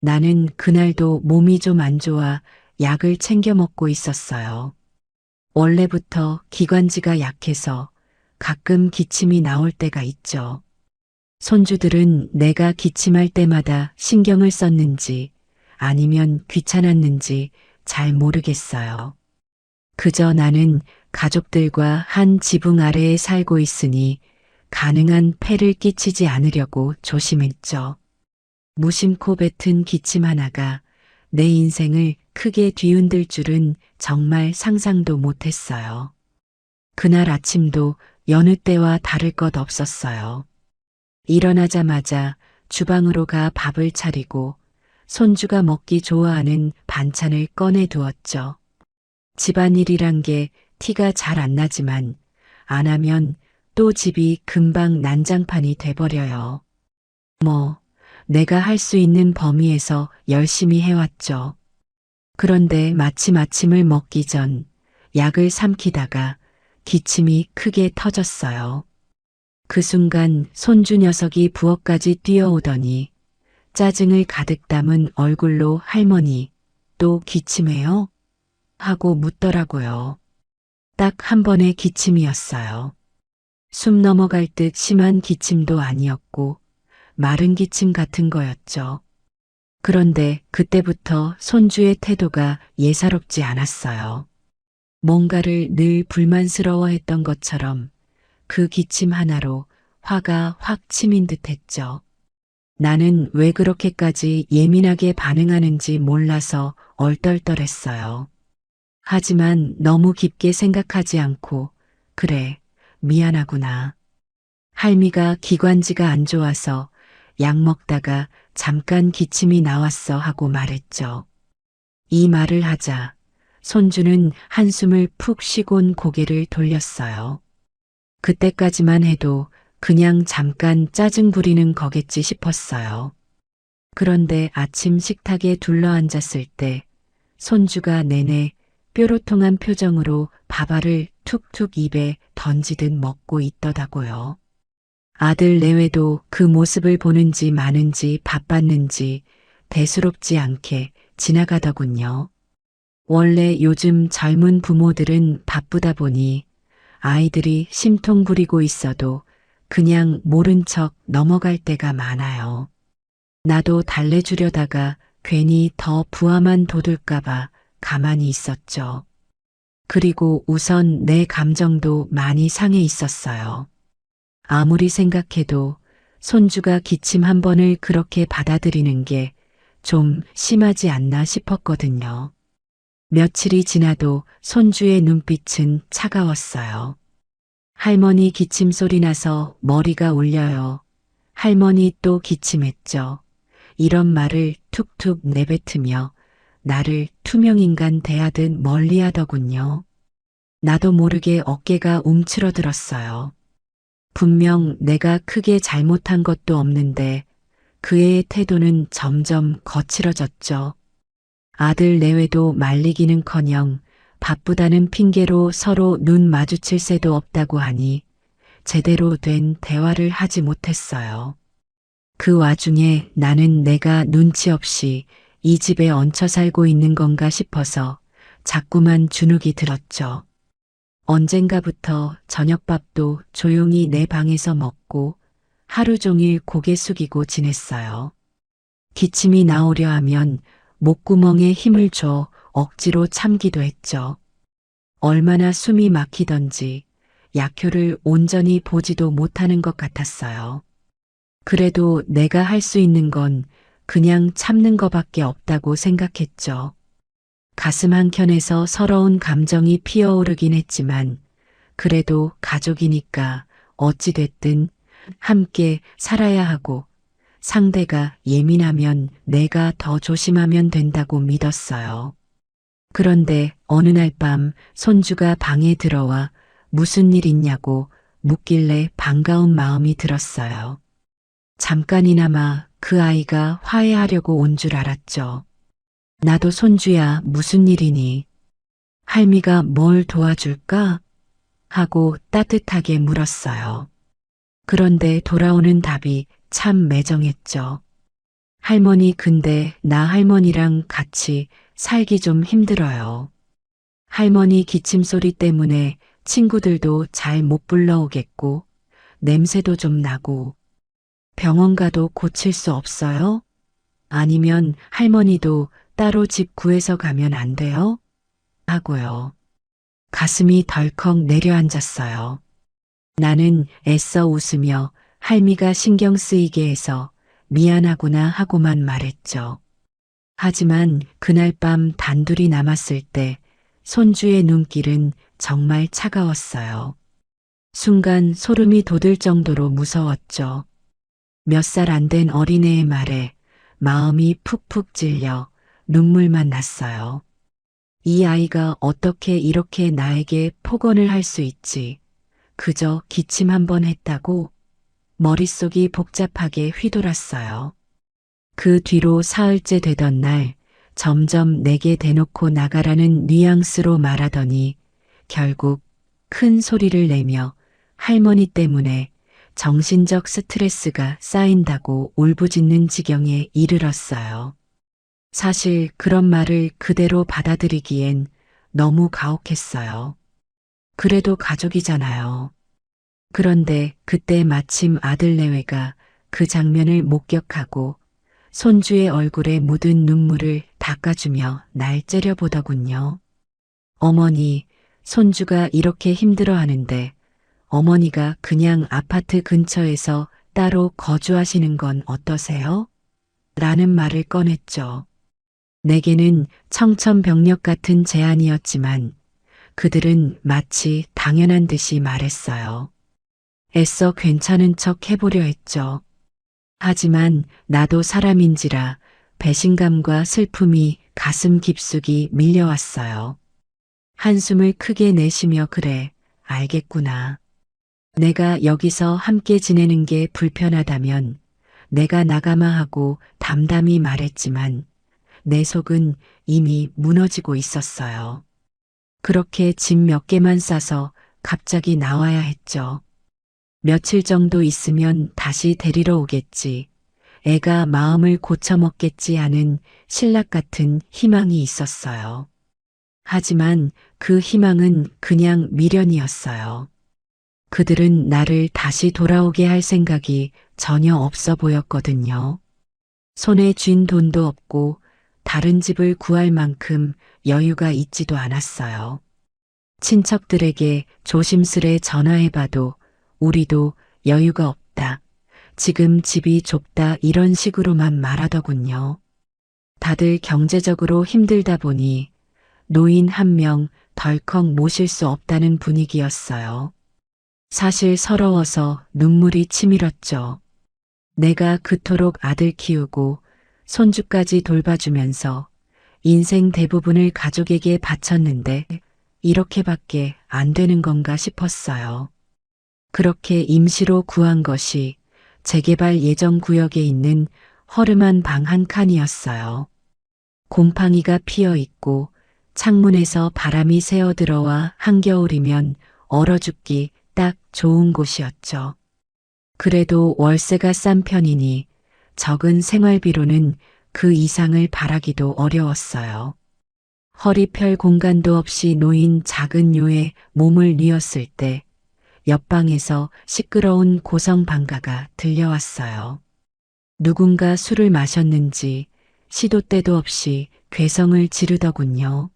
나는 그날도 몸이 좀 안 좋아 약을 챙겨 먹고 있었어요. 원래부터 기관지가 약해서 가끔 기침이 나올 때가 있죠. 손주들은 내가 기침할 때마다 신경을 썼는지 아니면 귀찮았는지 잘 모르겠어요. 그저 나는 가족들과 한 지붕 아래에 살고 있으니 가능한 폐를 끼치지 않으려고 조심했죠. 무심코 뱉은 기침 하나가 내 인생을 크게 뒤흔들 줄은 정말 상상도 못했어요. 그날 아침도 여느 때와 다를 것 없었어요. 일어나자마자 주방으로 가 밥을 차리고 손주가 먹기 좋아하는 반찬을 꺼내 두었죠. 집안일이란 게 티가 잘 안 나지만 안 하면 또 집이 금방 난장판이 돼버려요. 내가 할 수 있는 범위에서 열심히 해왔죠. 그런데 마침 아침을 먹기 전 약을 삼키다가 기침이 크게 터졌어요. 그 순간 손주 녀석이 부엌까지 뛰어오더니 짜증을 가득 담은 얼굴로 할머니, 또 기침해요? 하고 묻더라고요. 딱 한 번의 기침이었어요. 숨 넘어갈 듯 심한 기침도 아니었고 마른 기침 같은 거였죠. 그런데 그때부터 손주의 태도가 예사롭지 않았어요. 뭔가를 늘 불만스러워했던 것처럼 그 기침 하나로 화가 확 치민 듯했죠. 나는 왜 그렇게까지 예민하게 반응하는지 몰라서 얼떨떨했어요. 하지만 너무 깊게 생각하지 않고 그래, 미안하구나. 할미가 기관지가 안 좋아서 약 먹다가 잠깐 기침이 나왔어 하고 말했죠. 이 말을 하자 손주는 한숨을 푹 쉬곤 고개를 돌렸어요. 그때까지만 해도 그냥 잠깐 짜증 부리는 거겠지 싶었어요. 그런데 아침 식탁에 둘러앉았을 때 손주가 내내 뾰로통한 표정으로 밥알을 툭툭 입에 던지듯 먹고 있더라고요. 아들 내외도 그 모습을 보는지 마는지 바빴는지 대수롭지 않게 지나가더군요. 원래 요즘 젊은 부모들은 바쁘다 보니 아이들이 심통 부리고 있어도 그냥 모른 척 넘어갈 때가 많아요. 나도 달래주려다가 괜히 더 부하만 돋을까봐 가만히 있었죠. 그리고 우선 내 감정도 많이 상해 있었어요. 아무리 생각해도 손주가 기침 한 번을 그렇게 받아들이는 게 좀 심하지 않나 싶었거든요. 며칠이 지나도 손주의 눈빛은 차가웠어요. 할머니 기침 소리 나서 머리가 울려요. 할머니 또 기침했죠. 이런 말을 툭툭 내뱉으며 나를 투명인간 대하듯 멀리하더군요. 나도 모르게 어깨가 움츠러들었어요. 분명 내가 크게 잘못한 것도 없는데 그 애의 태도는 점점 거칠어졌죠. 아들 내외도 말리기는커녕 바쁘다는 핑계로 서로 눈 마주칠 새도 없다고 하니 제대로 된 대화를 하지 못했어요. 그 와중에 나는 내가 눈치 없이 이 집에 얹혀 살고 있는 건가 싶어서 자꾸만 주눅이 들었죠. 언젠가부터 저녁밥도 조용히 내 방에서 먹고 하루 종일 고개 숙이고 지냈어요. 기침이 나오려 하면 목구멍에 힘을 줘 억지로 참기도 했죠. 얼마나 숨이 막히던지 약효를 온전히 보지도 못하는 것 같았어요. 그래도 내가 할 수 있는 건 그냥 참는 거밖에 없다고 생각했죠. 가슴 한켠에서 서러운 감정이 피어오르긴 했지만 그래도 가족이니까 어찌됐든 함께 살아야 하고 상대가 예민하면 내가 더 조심하면 된다고 믿었어요. 그런데 어느 날 밤 손주가 방에 들어와 무슨 일 있냐고 묻길래 반가운 마음이 들었어요. 잠깐이나마 그 아이가 화해하려고 온 줄 알았죠. 나도 손주야 무슨 일이니? 할미가 뭘 도와줄까? 하고 따뜻하게 물었어요. 그런데 돌아오는 답이 참 매정했죠. 할머니, 근데 나 할머니랑 같이 살기 좀 힘들어요. 할머니 기침 소리 때문에 친구들도 잘 못 불러오겠고, 냄새도 좀 나고, 병원 가도 고칠 수 없어요? 아니면 할머니도 따로 집 구해서 가면 안 돼요? 하고요. 가슴이 덜컥 내려앉았어요. 나는 애써 웃으며 할미가 신경 쓰이게 해서 미안하구나 하고만 말했죠. 하지만 그날 밤 단둘이 남았을 때 손주의 눈길은 정말 차가웠어요. 순간 소름이 돋을 정도로 무서웠죠. 몇 살 안 된 어린애의 말에 마음이 푹푹 찔려 눈물만 났어요. 이 아이가 어떻게 이렇게 나에게 폭언을 할 수 있지? 그저 기침 한번 했다고 머릿속이 복잡하게 휘돌았어요. 그 뒤로 사흘째 되던 날 점점 내게 대놓고 나가라는 뉘앙스로 말하더니 결국 큰 소리를 내며 할머니 때문에 정신적 스트레스가 쌓인다고 울부짖는 지경에 이르렀어요. 사실 그런 말을 그대로 받아들이기엔 너무 가혹했어요. 그래도 가족이잖아요. 그런데 그때 마침 아들 내외가 그 장면을 목격하고 손주의 얼굴에 묻은 눈물을 닦아주며 날 째려보더군요. 어머니, 손주가 이렇게 힘들어하는데 어머니가 그냥 아파트 근처에서 따로 거주하시는 건 어떠세요? 라는 말을 꺼냈죠. 내게는 청천벽력 같은 제안이었지만 그들은 마치 당연한 듯이 말했어요. 애써 괜찮은 척 해보려 했죠. 하지만 나도 사람인지라 배신감과 슬픔이 가슴 깊숙이 밀려왔어요. 한숨을 크게 내쉬며 그래, 알겠구나. 내가 여기서 함께 지내는 게 불편하다면 내가 나가마 하고 담담히 말했지만 내 속은 이미 무너지고 있었어요. 그렇게 짐 몇 개만 싸서 갑자기 나와야 했죠. 며칠 정도 있으면 다시 데리러 오겠지. 애가 마음을 고쳐먹겠지 하는 신락 같은 희망이 있었어요. 하지만 그 희망은 그냥 미련이었어요. 그들은 나를 다시 돌아오게 할 생각이 전혀 없어 보였거든요. 손에 쥔 돈도 없고 다른 집을 구할 만큼 여유가 있지도 않았어요. 친척들에게 조심스레 전화해봐도 우리도 여유가 없다. 지금 집이 좁다 이런 식으로만 말하더군요. 다들 경제적으로 힘들다 보니 노인 한 명 덜컥 모실 수 없다는 분위기였어요. 사실 서러워서 눈물이 치밀었죠. 내가 그토록 아들 키우고 손주까지 돌봐주면서 인생 대부분을 가족에게 바쳤는데 이렇게밖에 안 되는 건가 싶었어요. 그렇게 임시로 구한 것이 재개발 예정 구역에 있는 허름한 방 한 칸이었어요. 곰팡이가 피어 있고 창문에서 바람이 새어 들어와 한겨울이면 얼어 죽기 딱 좋은 곳이었죠. 그래도 월세가 싼 편이니 적은 생활비로는 그 이상을 바라기도 어려웠어요. 허리 펼 공간도 없이 놓인 작은 묘에 몸을 뉘었을 때 옆방에서 시끄러운 고성 방가가 들려왔어요. 누군가 술을 마셨는지 시도 때도 없이 괴성을 지르더군요.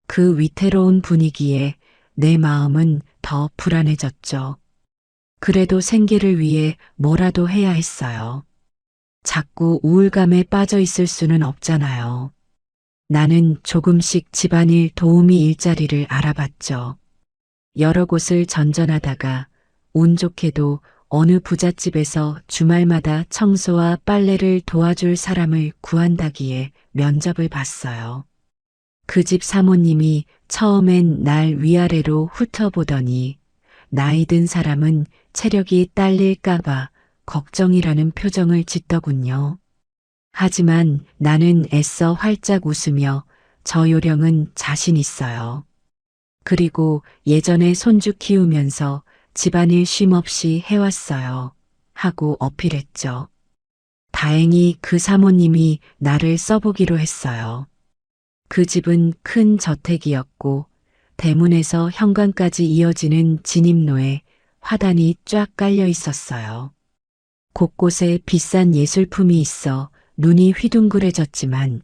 그 위태로운 분위기에 내 마음은 더 불안해졌죠. 그래도 생계를 위해 뭐라도 해야 했어요. 자꾸 우울감에 빠져 있을 수는 없잖아요. 나는 조금씩 집안일 도우미 일자리를 알아봤죠. 여러 곳을 전전하다가 운 좋게도 어느 부잣집에서 주말마다 청소와 빨래를 도와줄 사람을 구한다기에 면접을 봤어요. 그 집 사모님이 처음엔 날 위아래로 훑어보더니 나이 든 사람은 체력이 딸릴까봐 걱정이라는 표정을 짓더군요. 하지만 나는 애써 활짝 웃으며 저 요령은 자신 있어요. 그리고 예전에 손주 키우면서 집안일 쉼없이 해왔어요. 하고 어필했죠. 다행히 그 사모님이 나를 써보기로 했어요. 그 집은 큰 저택이었고 대문에서 현관까지 이어지는 진입로에 화단이 쫙 깔려 있었어요. 곳곳에 비싼 예술품이 있어 눈이 휘둥그레졌지만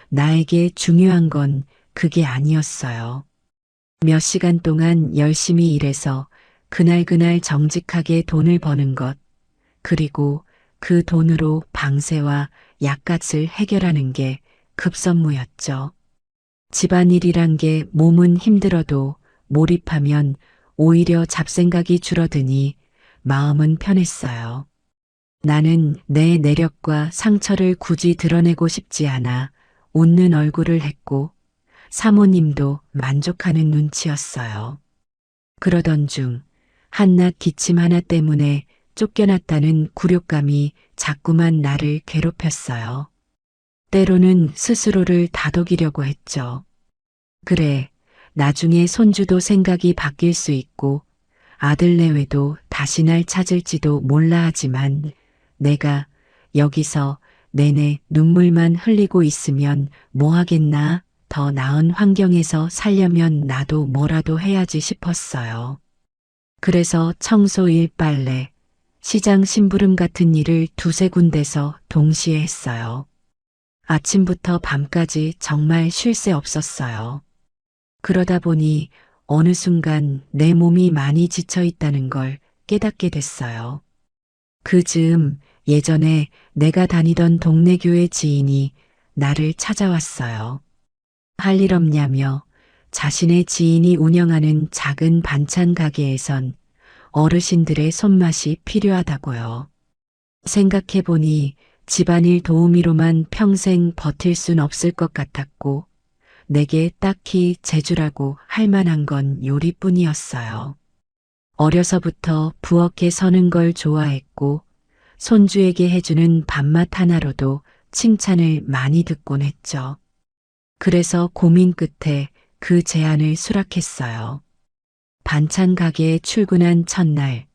나에게 중요한 건 그게 아니었어요. 몇 시간 동안 열심히 일해서 그날그날 정직하게 돈을 버는 것, 그리고 그 돈으로 방세와 약값을 해결하는 게 급선무였죠. 집안일이란 게 몸은 힘들어도 몰입하면 오히려 잡생각이 줄어드니 마음은 편했어요. 나는 내 내력과 상처를 굳이 드러내고 싶지 않아 웃는 얼굴을 했고 사모님도 만족하는 눈치였어요. 그러던 중 한낱 기침 하나 때문에 쫓겨났다는 굴욕감이 자꾸만 나를 괴롭혔어요. 때로는 스스로를 다독이려고 했죠. 그래, 나중에 손주도 생각이 바뀔 수 있고 아들 내외도 다시 날 찾을지도 몰라 하지만 내가 여기서 내내 눈물만 흘리고 있으면 뭐 하겠나? 더 나은 환경에서 살려면 나도 뭐라도 해야지 싶었어요. 그래서 청소일, 빨래, 시장 심부름 같은 일을 두세 군데서 동시에 했어요. 아침부터 밤까지 정말 쉴 새 없었어요. 그러다 보니 어느 순간 내 몸이 많이 지쳐 있다는 걸 깨닫게 됐어요. 그 즈음 예전에 내가 다니던 동네 교회 지인이 나를 찾아왔어요. 할 일 없냐며 자신의 지인이 운영하는 작은 반찬 가게에선 어르신들의 손맛이 필요하다고요. 생각해보니 집안일 도우미로만 평생 버틸 순 없을 것 같았고 내게 딱히 재주라고 할 만한 건 요리뿐이었어요. 어려서부터 부엌에 서는 걸 좋아했고 손주에게 해주는 밥맛 하나로도 칭찬을 많이 듣곤 했죠. 그래서 고민 끝에 그 제안을 수락했어요. 반찬 가게에 출근한 첫날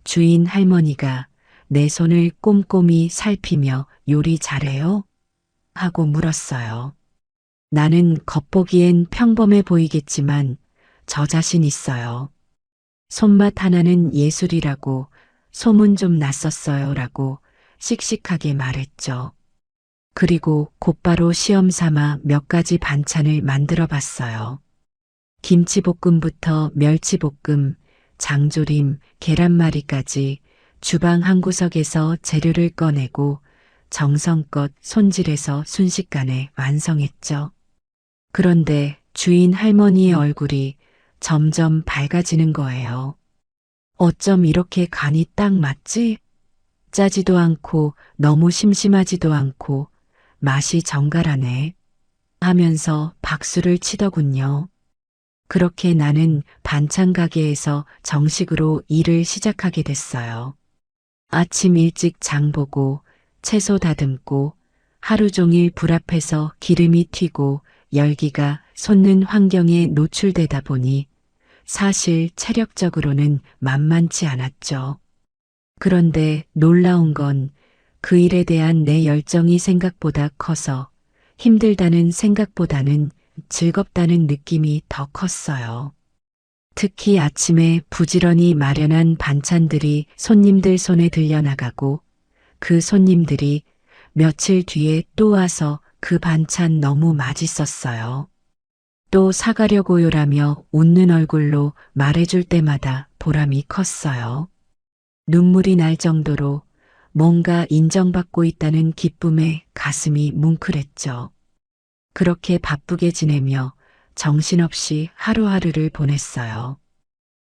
주인 할머니가 내 손을 꼼꼼히 살피며 요리 잘해요? 하고 물었어요. 나는 겉보기엔 평범해 보이겠지만 저 자신 있어요. 손맛 하나는 예술이라고 소문 좀 났었어요 라고 씩씩하게 말했죠. 그리고 곧바로 시험 삼아 몇 가지 반찬을 만들어 봤어요. 김치볶음부터 멸치볶음, 장조림, 계란말이까지 주방 한 구석에서 재료를 꺼내고 정성껏 손질해서 순식간에 완성했죠. 그런데 주인 할머니의 얼굴이 점점 밝아지는 거예요. 어쩜 이렇게 간이 딱 맞지? 짜지도 않고 너무 심심하지도 않고 맛이 정갈하네 하면서 박수를 치더군요. 그렇게 나는 반찬 가게에서 정식으로 일을 시작하게 됐어요. 아침 일찍 장 보고 채소 다듬고 하루 종일 불 앞에서 기름이 튀고 열기가 솟는 환경에 노출되다 보니 사실 체력적으로는 만만치 않았죠. 그런데 놀라운 건 그 일에 대한 내 열정이 생각보다 커서 힘들다는 생각보다는 즐겁다는 느낌이 더 컸어요. 특히 아침에 부지런히 마련한 반찬들이 손님들 손에 들려나가고 그 손님들이 며칠 뒤에 또 와서 그 반찬 너무 맛있었어요. 또 사가려고요라며 웃는 얼굴로 말해줄 때마다 보람이 컸어요. 눈물이 날 정도로 뭔가 인정받고 있다는 기쁨에 가슴이 뭉클했죠. 그렇게 바쁘게 지내며 정신없이 하루하루를 보냈어요.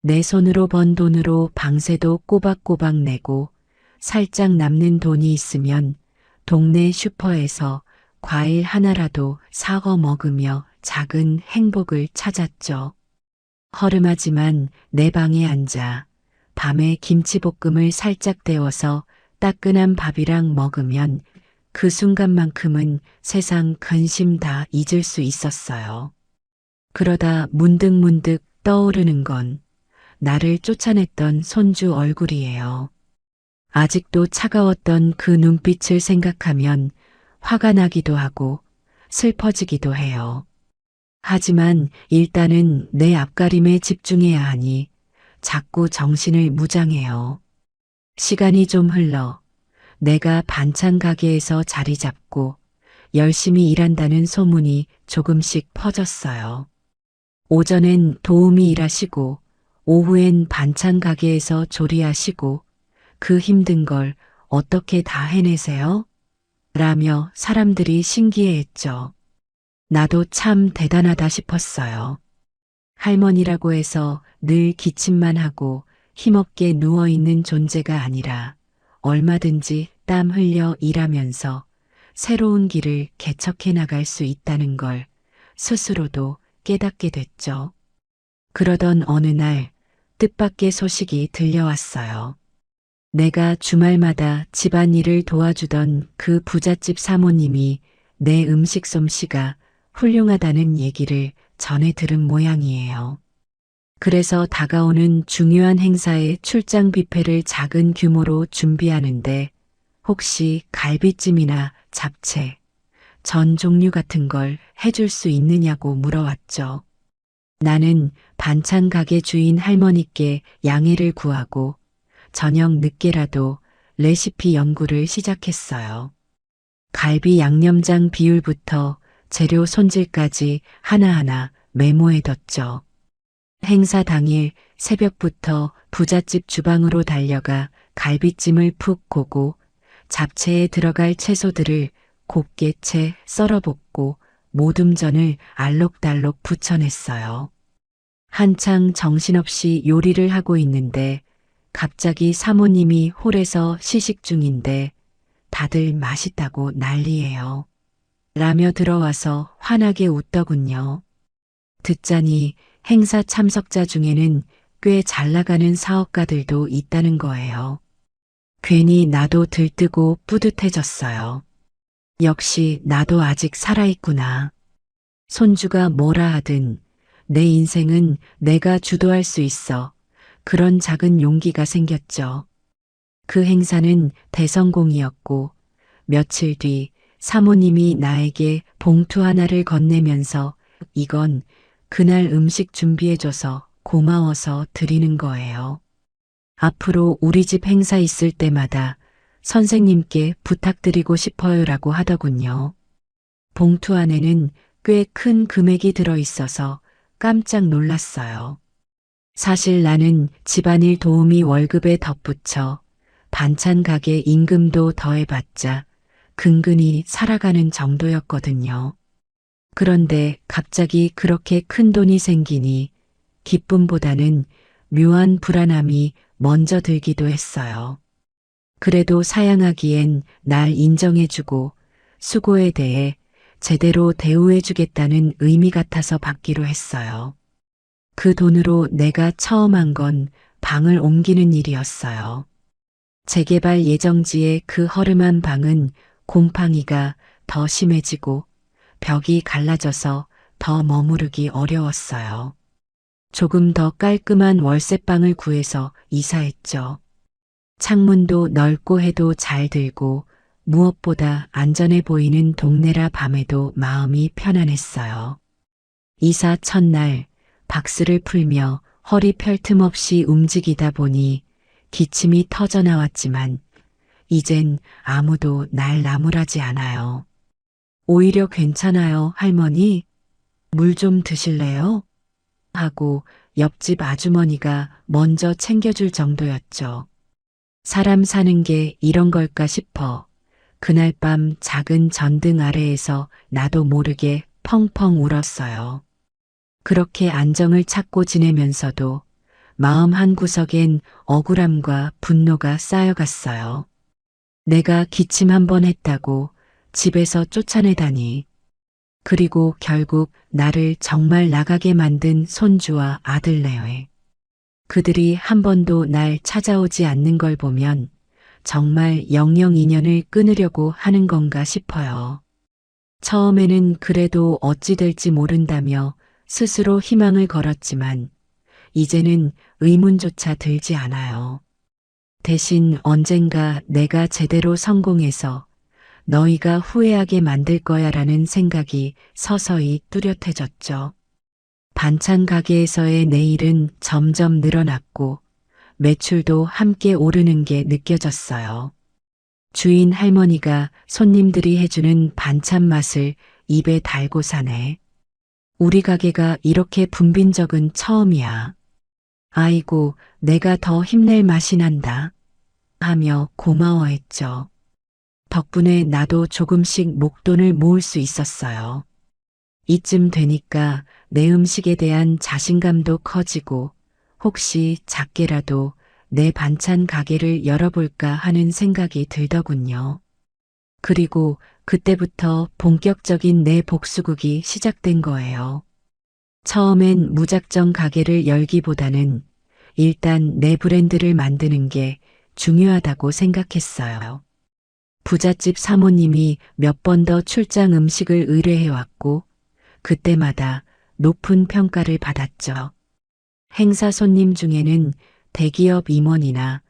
내 손으로 번 돈으로 방세도 꼬박꼬박 내고 살짝 남는 돈이 있으면 동네 슈퍼에서 과일 하나라도 사거 먹으며 작은 행복을 찾았죠. 허름하지만 내 방에 앉아 밤에 김치볶음을 살짝 데워서 따끈한 밥이랑 먹으면 그 순간만큼은 세상 근심 다 잊을 수 있었어요. 그러다 문득문득 떠오르는 건 나를 쫓아냈던 손주 얼굴이에요. 아직도 차가웠던 그 눈빛을 생각하면 화가 나기도 하고 슬퍼지기도 해요. 하지만 일단은 내 앞가림에 집중해야 하니 자꾸 정신을 무장해요. 시간이 좀 흘러 내가 반찬 가게에서 자리 잡고 열심히 일한다는 소문이 조금씩 퍼졌어요. 오전엔 도우미 일하시고 오후엔 반찬 가게에서 조리하시고 그 힘든 걸 어떻게 다 해내세요? 라며 사람들이 신기해했죠. 나도 참 대단하다 싶었어요. 할머니라고 해서 늘 기침만 하고 힘없게 누워있는 존재가 아니라 얼마든지 땀 흘려 일하면서 새로운 길을 개척해 나갈 수 있다는 걸 스스로도 깨닫게 됐죠. 그러던 어느 날 뜻밖의 소식이 들려왔어요. 내가 주말마다 집안일을 도와주던 그 부잣집 사모님이 내 음식 솜씨가 훌륭하다는 얘기를 전해 들은 모양이에요. 그래서 다가오는 중요한 행사에 출장 뷔페를 작은 규모로 준비하는데 혹시 갈비찜이나 잡채, 전 종류 같은 걸 해줄 수 있느냐고 물어왔죠. 나는 반찬 가게 주인 할머니께 양해를 구하고 저녁 늦게라도 레시피 연구를 시작했어요. 갈비 양념장 비율부터 재료 손질까지 하나하나 메모해뒀죠. 행사 당일 새벽부터 부잣집 주방으로 달려가 갈비찜을 푹 고고 잡채에 들어갈 채소들을 곱게 채 썰어 볶고 모둠전을 알록달록 부쳐냈어요. 한창 정신없이 요리를 하고 있는데 갑자기 사모님이 홀에서 시식 중인데 다들 맛있다고 난리예요. 라며 들어와서 환하게 웃더군요. 듣자니 행사 참석자 중에는 꽤 잘 나가는 사업가들도 있다는 거예요. 괜히 나도 들뜨고 뿌듯해졌어요. 역시 나도 아직 살아있구나. 손주가 뭐라 하든 내 인생은 내가 주도할 수 있어. 그런 작은 용기가 생겼죠. 그 행사는 대성공이었고 며칠 뒤 사모님이 나에게 봉투 하나를 건네면서 이건 그날 음식 준비해줘서 고마워서 드리는 거예요. 앞으로 우리 집 행사 있을 때마다 선생님께 부탁드리고 싶어요라고 하더군요. 봉투 안에는 꽤 큰 금액이 들어있어서 깜짝 놀랐어요. 사실 나는 집안일 도우미 월급에 덧붙여 반찬 가게 임금도 더해봤자 근근히 살아가는 정도였거든요. 그런데 갑자기 그렇게 큰 돈이 생기니 기쁨보다는 묘한 불안함이 먼저 들기도 했어요. 그래도 사양하기엔 날 인정해주고 수고에 대해 제대로 대우해주겠다는 의미 같아서 받기로 했어요. 그 돈으로 내가 처음 한 건 방을 옮기는 일이었어요. 재개발 예정지의 그 허름한 방은 곰팡이가 더 심해지고 벽이 갈라져서 더 머무르기 어려웠어요. 조금 더 깔끔한 월세방을 구해서 이사했죠. 창문도 넓고 해도 잘 들고 무엇보다 안전해 보이는 동네라 밤에도 마음이 편안했어요. 이사 첫날 박스를 풀며 허리 펼 틈 없이 움직이다 보니 기침이 터져 나왔지만 이젠 아무도 날 나무라지 않아요. 오히려 괜찮아요, 할머니. 물 좀 드실래요? 하고 옆집 아주머니가 먼저 챙겨줄 정도였죠. 사람 사는 게 이런 걸까 싶어 그날 밤 작은 전등 아래에서 나도 모르게 펑펑 울었어요. 그렇게 안정을 찾고 지내면서도 마음 한구석엔 억울함과 분노가 쌓여갔어요. 내가 기침 한 번 했다고 집에서 쫓아내다니. 그리고 결국 나를 정말 나가게 만든 손주와 아들내외. 그들이 한 번도 날 찾아오지 않는 걸 보면 정말 영영 인연을 끊으려고 하는 건가 싶어요. 처음에는 그래도 어찌 될지 모른다며 스스로 희망을 걸었지만 이제는 의문조차 들지 않아요. 대신 언젠가 내가 제대로 성공해서 너희가 후회하게 만들 거야라는 생각이 서서히 뚜렷해졌죠. 반찬 가게에서의 내 일은 점점 늘어났고 매출도 함께 오르는 게 느껴졌어요. 주인 할머니가 손님들이 해주는 반찬 맛을 입에 달고 사네. 우리 가게가 이렇게 붐빈 적은 처음이야. 아이고, 내가 더 힘낼 맛이 난다. 하며 고마워했죠. 덕분에 나도 조금씩 목돈을 모을 수 있었어요. 이쯤 되니까 내 음식에 대한 자신감도 커지고 혹시 작게라도 내 반찬 가게를 열어볼까 하는 생각이 들더군요. 그리고 그때부터 본격적인 내 복수극이 시작된 거예요. 처음엔 무작정 가게를 열기보다는 일단 내 브랜드를 만드는 게 중요하다고 생각했어요. 부잣집 사모님이 몇 번 더 출장 음식을 의뢰해왔고 그때마다 높은 평가를 받았죠. 행사 손님 중에는 대기업 임원이나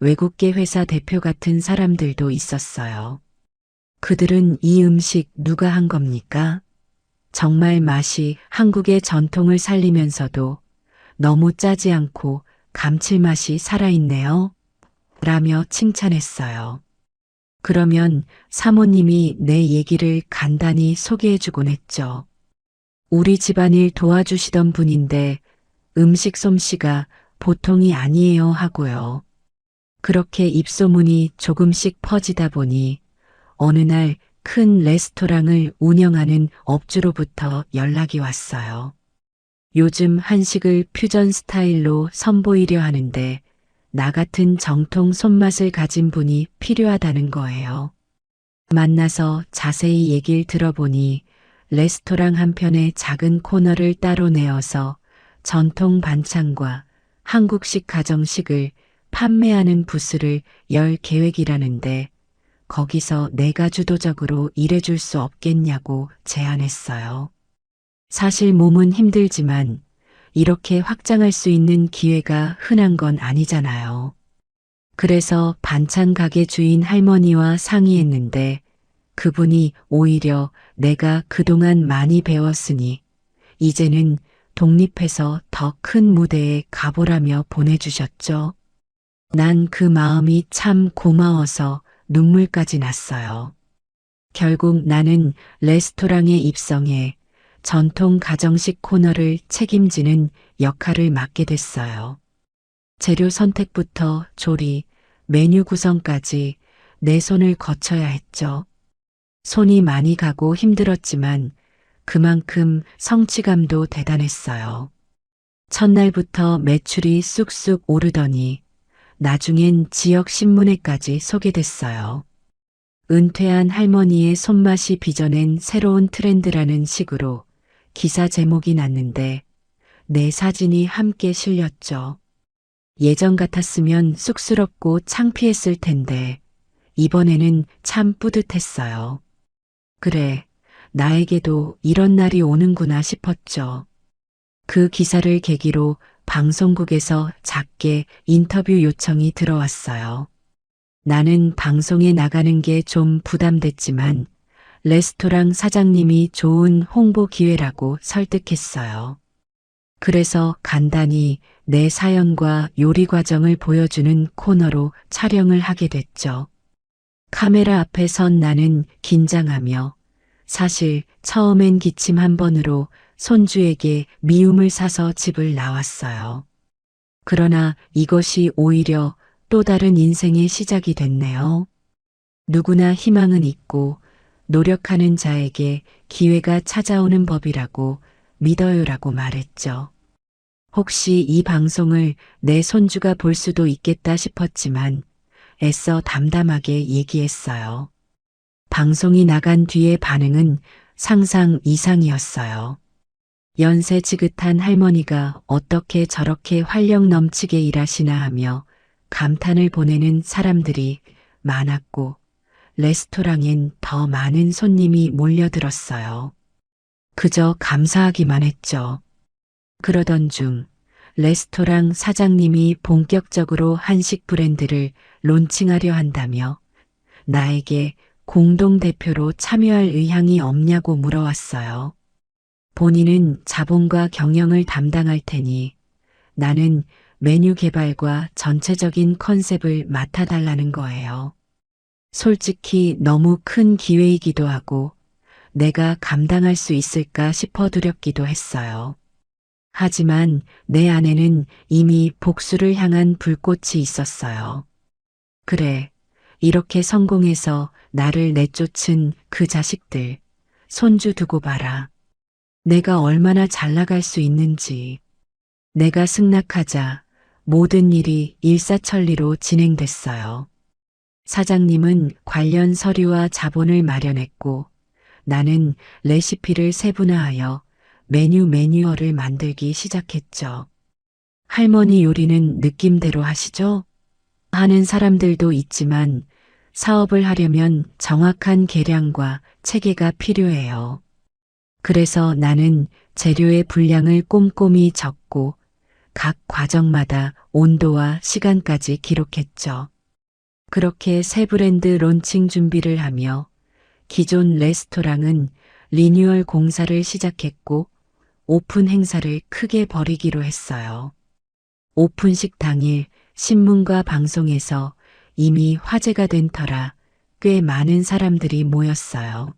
외국계 회사 대표 같은 사람들도 있었어요. 그들은 이 음식 누가 한 겁니까? 정말 맛이 한국의 전통을 살리면서도 너무 짜지 않고 감칠맛이 살아있네요. 라며 칭찬했어요. 그러면 사모님이 내 얘기를 간단히 소개해주곤 했죠. 우리 집안일 도와주시던 분인데 음식 솜씨가 보통이 아니에요 하고요. 그렇게 입소문이 조금씩 퍼지다 보니 어느 날 큰 레스토랑을 운영하는 업주로부터 연락이 왔어요. 요즘 한식을 퓨전 스타일로 선보이려 하는데 나 같은 정통 손맛을 가진 분이 필요하다는 거예요. 만나서 자세히 얘기를 들어보니 레스토랑 한편에 작은 코너를 따로 내어서 전통 반찬과 한국식 가정식을 판매하는 부스를 열 계획이라는데 거기서 내가 주도적으로 일해줄 수 없겠냐고 제안했어요. 사실 몸은 힘들지만 이렇게 확장할 수 있는 기회가 흔한 건 아니잖아요. 그래서 반찬 가게 주인 할머니와 상의했는데 그분이 오히려 내가 그동안 많이 배웠으니 이제는 독립해서 더 큰 무대에 가보라며 보내주셨죠. 난 그 마음이 참 고마워서 눈물까지 났어요. 결국 나는 레스토랑에 입성해 전통 가정식 코너를 책임지는 역할을 맡게 됐어요. 재료 선택부터 조리, 메뉴 구성까지 내 손을 거쳐야 했죠. 손이 많이 가고 힘들었지만 그만큼 성취감도 대단했어요. 첫날부터 매출이 쑥쑥 오르더니 나중엔 지역 신문에까지 소개됐어요. 은퇴한 할머니의 손맛이 빚어낸 새로운 트렌드라는 식으로 기사 제목이 났는데 내 사진이 함께 실렸죠. 예전 같았으면 쑥스럽고 창피했을 텐데 이번에는 참 뿌듯했어요. 그래, 나에게도 이런 날이 오는구나 싶었죠. 그 기사를 계기로 방송국에서 작게 인터뷰 요청이 들어왔어요. 나는 방송에 나가는 게 좀 부담됐지만 레스토랑 사장님이 좋은 홍보 기회라고 설득했어요. 그래서 간단히 내 사연과 요리 과정을 보여주는 코너로 촬영을 하게 됐죠. 카메라 앞에 선 나는 긴장하며 사실 처음엔 기침 한 번으로 손주에게 미움을 사서 집을 나왔어요. 그러나 이것이 오히려 또 다른 인생의 시작이 됐네요. 누구나 희망은 있고 노력하는 자에게 기회가 찾아오는 법이라고 믿어요라고 말했죠. 혹시 이 방송을 내 손주가 볼 수도 있겠다 싶었지만 애써 담담하게 얘기했어요. 방송이 나간 뒤의 반응은 상상 이상이었어요. 연세 지긋한 할머니가 어떻게 저렇게 활력 넘치게 일하시나 하며 감탄을 보내는 사람들이 많았고 레스토랑엔 더 많은 손님이 몰려들었어요. 그저 감사하기만 했죠. 그러던 중 레스토랑 사장님이 본격적으로 한식 브랜드를 론칭하려 한다며 나에게 공동대표로 참여할 의향이 없냐고 물어왔어요. 본인은 자본과 경영을 담당할 테니 나는 메뉴 개발과 전체적인 컨셉을 맡아달라는 거예요. 솔직히 너무 큰 기회이기도 하고 내가 감당할 수 있을까 싶어 두렵기도 했어요. 하지만 내 안에는 이미 복수를 향한 불꽃이 있었어요. 그래, 이렇게 성공해서 나를 내쫓은 그 자식들, 손주 두고 봐라. 내가 얼마나 잘 나갈 수 있는지. 내가 승낙하자 모든 일이 일사천리로 진행됐어요. 사장님은 관련 서류와 자본을 마련했고 나는 레시피를 세분화하여 메뉴 매뉴얼을 만들기 시작했죠. 할머니 요리는 느낌대로 하시죠? 하는 사람들도 있지만 사업을 하려면 정확한 계량과 체계가 필요해요. 그래서 나는 재료의 분량을 꼼꼼히 적고 각 과정마다 온도와 시간까지 기록했죠. 그렇게 새 브랜드 론칭 준비를 하며 기존 레스토랑은 리뉴얼 공사를 시작했고 오픈 행사를 크게 벌이기로 했어요. 오픈식 당일 신문과 방송에서 이미 화제가 된 터라 꽤 많은 사람들이 모였어요.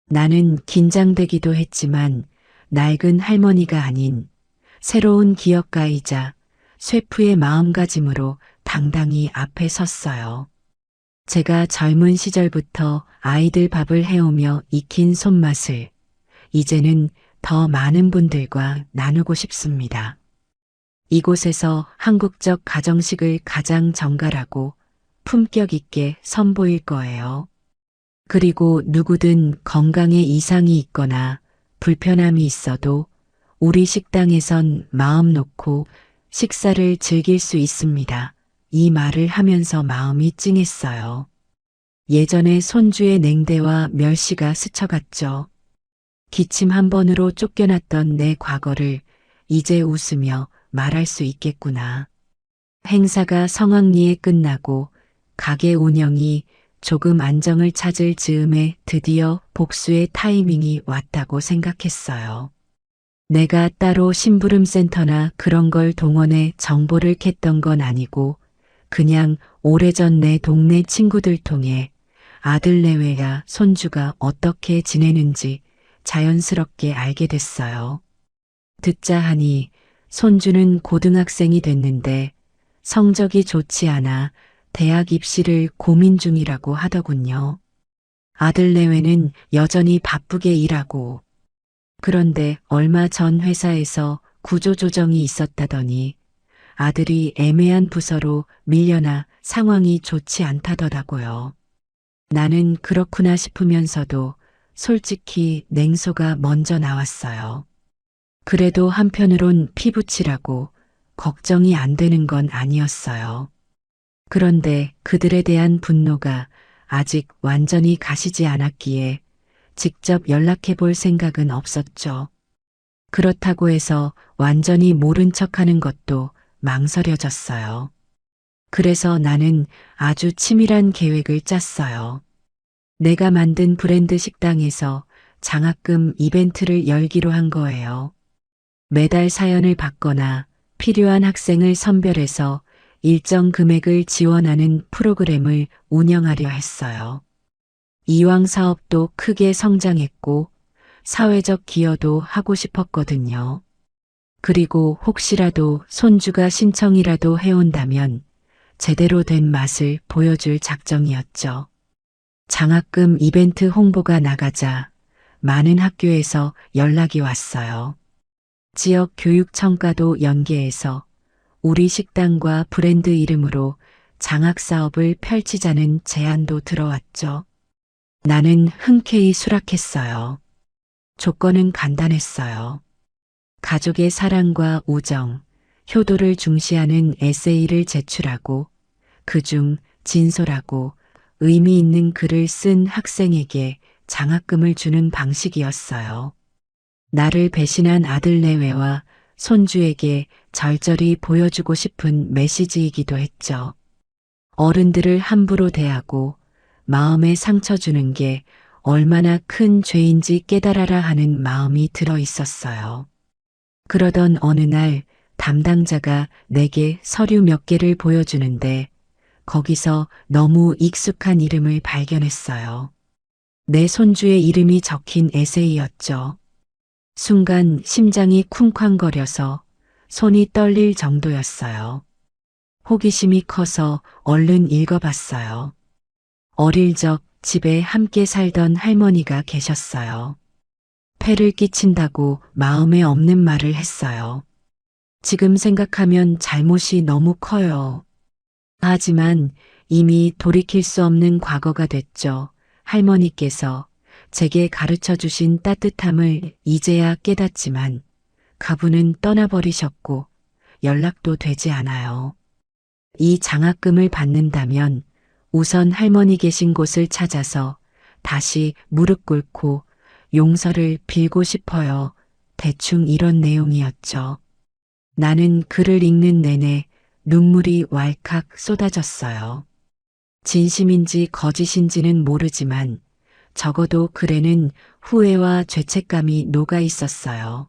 나는 긴장되기도 했지만 낡은 할머니가 아닌 새로운 기업가이자 셰프의 마음가짐으로 당당히 앞에 섰어요. 제가 젊은 시절부터 아이들 밥을 해오며 익힌 손맛을 이제는 더 많은 분들과 나누고 싶습니다. 이곳에서 한국적 가정식을 가장 정갈하고 품격 있게 선보일 거예요. 그리고 누구든 건강에 이상이 있거나 불편함이 있어도 우리 식당에선 마음 놓고 식사를 즐길 수 있습니다. 이 말을 하면서 마음이 찡했어요. 예전에 손주의 냉대와 멸시가 스쳐갔죠. 기침 한 번으로 쫓겨났던 내 과거를 이제 웃으며 말할 수 있겠구나. 행사가 성황리에 끝나고 가게 운영이 조금 안정을 찾을 즈음에 드디어 복수의 타이밍이 왔다고 생각했어요. 내가 따로 심부름센터나 그런 걸 동원해 정보를 캤던 건 아니고 그냥 오래전 내 동네 친구들 통해 아들 내외야 손주가 어떻게 지내는지 자연스럽게 알게 됐어요. 듣자 하니 손주는 고등학생이 됐는데 성적이 좋지 않아 대학 입시를 고민 중이라고 하더군요. 아들 내외는 여전히 바쁘게 일하고 그런데 얼마 전 회사에서 구조조정이 있었다더니 아들이 애매한 부서로 밀려나 상황이 좋지 않다더라고요. 나는 그렇구나 싶으면서도 솔직히 냉소가 먼저 나왔어요. 그래도 한편으론 피부치라고 걱정이 안 되는 건 아니었어요. 그런데 그들에 대한 분노가 아직 완전히 가시지 않았기에 직접 연락해 볼 생각은 없었죠. 그렇다고 해서 완전히 모른 척하는 것도 망설여졌어요. 그래서 나는 아주 치밀한 계획을 짰어요. 내가 만든 브랜드 식당에서 장학금 이벤트를 열기로 한 거예요. 매달 사연을 받거나 필요한 학생을 선별해서 일정 금액을 지원하는 프로그램을 운영하려 했어요. 이왕 사업도 크게 성장했고 사회적 기여도 하고 싶었거든요. 그리고 혹시라도 손주가 신청이라도 해온다면 제대로 된 맛을 보여줄 작정이었죠. 장학금 이벤트 홍보가 나가자 많은 학교에서 연락이 왔어요. 지역 교육청과도 연계해서 우리 식당과 브랜드 이름으로 장학 사업을 펼치자는 제안도 들어왔죠. 나는 흔쾌히 수락했어요. 조건은 간단했어요. 가족의 사랑과 우정, 효도를 중시하는 에세이를 제출하고 그중 진솔하고 의미 있는 글을 쓴 학생에게 장학금을 주는 방식이었어요. 나를 배신한 아들 내외와 손주에게 절절히 보여주고 싶은 메시지이기도 했죠. 어른들을 함부로 대하고 마음에 상처 주는 게 얼마나 큰 죄인지 깨달아라 하는 마음이 들어 있었어요. 그러던 어느 날 담당자가 내게 서류 몇 개를 보여주는데 거기서 너무 익숙한 이름을 발견했어요. 내 손주의 이름이 적힌 에세이였죠. 순간 심장이 쿵쾅거려서 손이 떨릴 정도였어요. 호기심이 커서 얼른 읽어봤어요. 어릴 적 집에 함께 살던 할머니가 계셨어요. 폐를 끼친다고 마음에 없는 말을 했어요. 지금 생각하면 잘못이 너무 커요. 하지만 이미 돌이킬 수 없는 과거가 됐죠. 할머니께서 제게 가르쳐 주신 따뜻함을 이제야 깨닫지만 가부는 떠나버리셨고 연락도 되지 않아요. 이 장학금을 받는다면 우선 할머니 계신 곳을 찾아서 다시 무릎 꿇고 용서를 빌고 싶어요. 대충 이런 내용이었죠. 나는 글을 읽는 내내 눈물이 왈칵 쏟아졌어요. 진심인지 거짓인지는 모르지만 적어도 글에는 후회와 죄책감이 녹아 있었어요.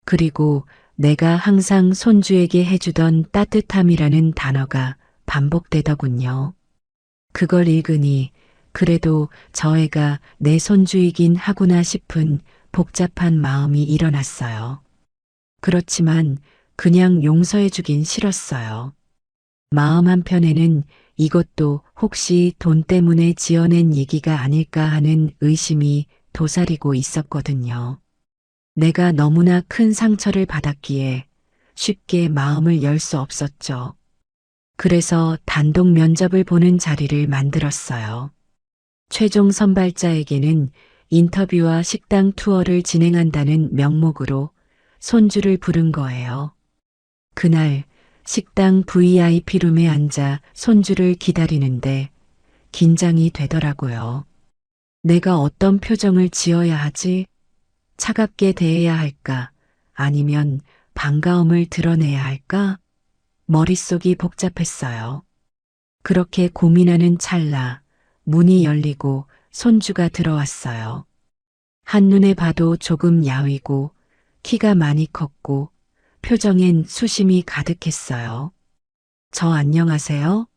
그리고 내가 항상 손주에게 해주던 따뜻함이라는 단어가 반복되더군요. 그걸 읽으니 그래도 저 애가 내 손주이긴 하구나 싶은 복잡한 마음이 일어났어요. 그렇지만 그냥 용서해주긴 싫었어요. 마음 한편에는 이것도 혹시 돈 때문에 지어낸 얘기가 아닐까 하는 의심이 도사리고 있었거든요. 내가 너무나 큰 상처를 받았기에 쉽게 마음을 열 수 없었죠. 그래서 단독 면접을 보는 자리를 만들었어요. 최종 선발자에게는 인터뷰와 식당 투어를 진행한다는 명목으로 손주를 부른 거예요. 그날 식당 VIP룸에 앉아 손주를 기다리는데 긴장이 되더라고요. 내가 어떤 표정을 지어야 하지? 차갑게 대해야 할까? 아니면 반가움을 드러내야 할까? 머릿속이 복잡했어요. 그렇게 고민하는 찰나 문이 열리고 손주가 들어왔어요. 한눈에 봐도 조금 야위고 키가 많이 컸고 표정엔 수심이 가득했어요. 저 안녕하세요?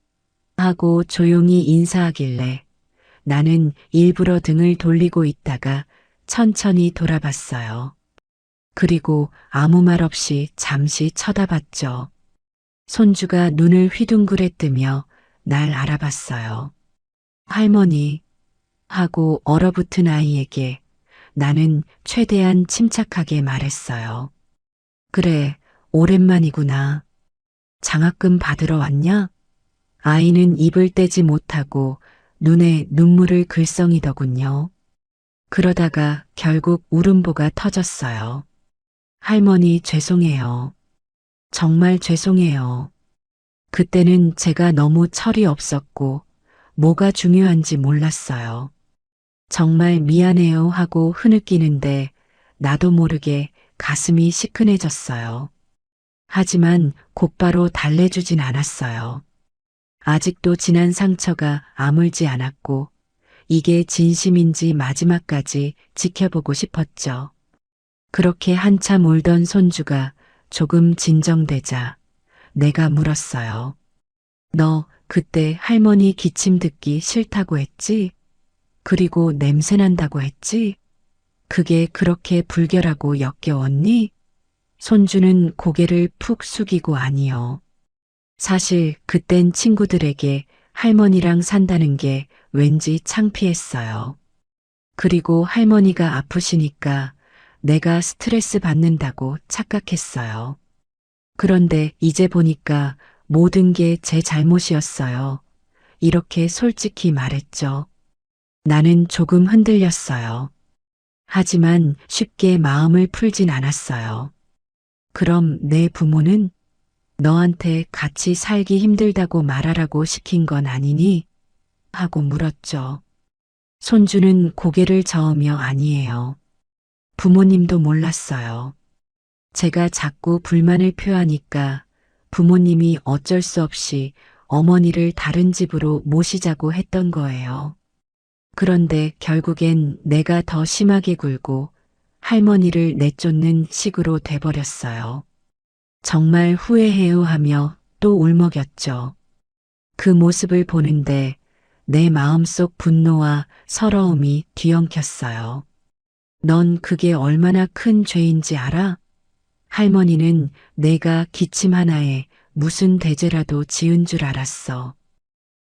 하고 조용히 인사하길래 나는 일부러 등을 돌리고 있다가 천천히 돌아봤어요. 그리고 아무 말 없이 잠시 쳐다봤죠. 손주가 눈을 휘둥그레 뜨며 날 알아봤어요. 할머니 하고 얼어붙은 아이에게 나는 최대한 침착하게 말했어요. 그래, 오랜만이구나. 장학금 받으러 왔냐? 아이는 입을 떼지 못하고 눈에 눈물을 글썽이더군요. 그러다가 결국 울음보가 터졌어요. 할머니 죄송해요. 정말 죄송해요. 그때는 제가 너무 철이 없었고 뭐가 중요한지 몰랐어요. 정말 미안해요 하고 흐느끼는데 나도 모르게 가슴이 시큰해졌어요. 하지만 곧바로 달래주진 않았어요. 아직도 지난 상처가 아물지 않았고 이게 진심인지 마지막까지 지켜보고 싶었죠. 그렇게 한참 울던 손주가 조금 진정되자 내가 물었어요. 너 그때 할머니 기침 듣기 싫다고 했지? 그리고 냄새 난다고 했지? 그게 그렇게 불결하고 역겨웠니? 손주는 고개를 푹 숙이고 아니요. 사실 그땐 친구들에게 할머니랑 산다는 게 왠지 창피했어요. 그리고 할머니가 아프시니까 내가 스트레스 받는다고 착각했어요. 그런데 이제 보니까 모든 게 제 잘못이었어요. 이렇게 솔직히 말했죠. 나는 조금 흔들렸어요. 하지만 쉽게 마음을 풀진 않았어요. 그럼 내 부모는 너한테 같이 살기 힘들다고 말하라고 시킨 건 아니니? 하고 물었죠. 손주는 고개를 저으며 아니에요. 부모님도 몰랐어요. 제가 자꾸 불만을 표하니까 부모님이 어쩔 수 없이 어머니를 다른 집으로 모시자고 했던 거예요. 그런데 결국엔 내가 더 심하게 굴고 할머니를 내쫓는 식으로 돼버렸어요. 정말 후회해요 하며 또 울먹였죠. 그 모습을 보는데 내 마음속 분노와 서러움이 뒤엉켰어요. 넌 그게 얼마나 큰 죄인지 알아? 할머니는 내가 기침 하나에 무슨 대죄라도 지은 줄 알았어.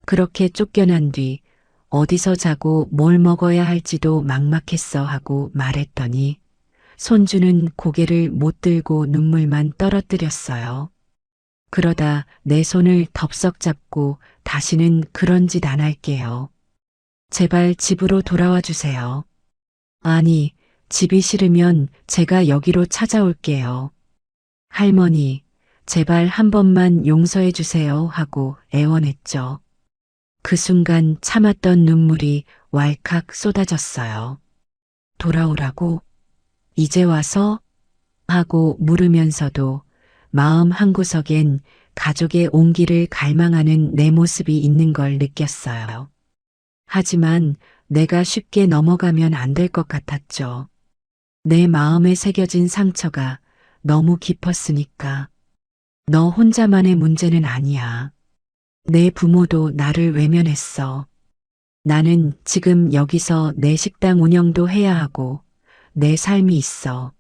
그렇게 쫓겨난 뒤 어디서 자고 뭘 먹어야 할지도 막막했어 하고 말했더니 손주는 고개를 못 들고 눈물만 떨어뜨렸어요. 그러다 내 손을 덥석 잡고 다시는 그런 짓 안 할게요. 제발 집으로 돌아와 주세요. 아니, 집이 싫으면 제가 여기로 찾아올게요. 할머니, 제발 한 번만 용서해 주세요 하고 애원했죠. 그 순간 참았던 눈물이 왈칵 쏟아졌어요. 돌아오라고? 이제 와서? 하고 물으면서도 마음 한구석엔 가족의 온기를 갈망하는 내 모습이 있는 걸 느꼈어요. 하지만 내가 쉽게 넘어가면 안 될 것 같았죠. 내 마음에 새겨진 상처가 너무 깊었으니까. 너 혼자만의 문제는 아니야. 내 부모도 나를 외면했어. 나는 지금 여기서 내 식당 운영도 해야 하고 내 삶이 있어.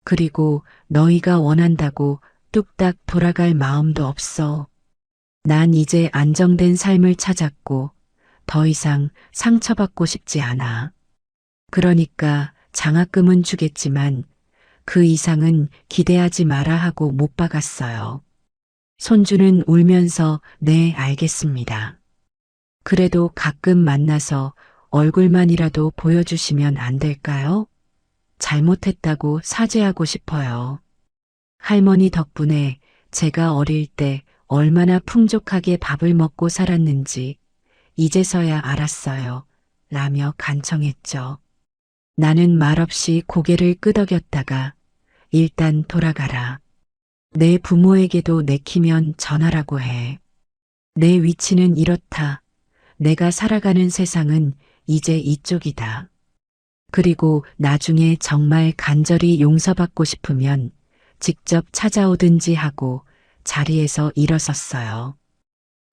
그리고 너희가 원한다고 뚝딱 돌아갈 마음도 없어. 난 이제 안정된 삶을 찾았고 더 이상 상처받고 싶지 않아. 그러니까 장학금은 주겠지만 그 이상은 기대하지 마라 하고 못 박았어요. 손주는 울면서 네, 알겠습니다. 그래도 가끔 만나서 얼굴만이라도 보여주시면 안 될까요? 잘못했다고 사죄하고 싶어요. 할머니 덕분에 제가 어릴 때 얼마나 풍족하게 밥을 먹고 살았는지 이제서야 알았어요. 라며 간청했죠. 나는 말없이 고개를 끄덕였다가 일단 돌아가라. 내 부모에게도 내키면 전하라고 해. 내 위치는 이렇다. 내가 살아가는 세상은 이제 이쪽이다. 그리고 나중에 정말 간절히 용서받고 싶으면 직접 찾아오든지 하고 자리에서 일어섰어요.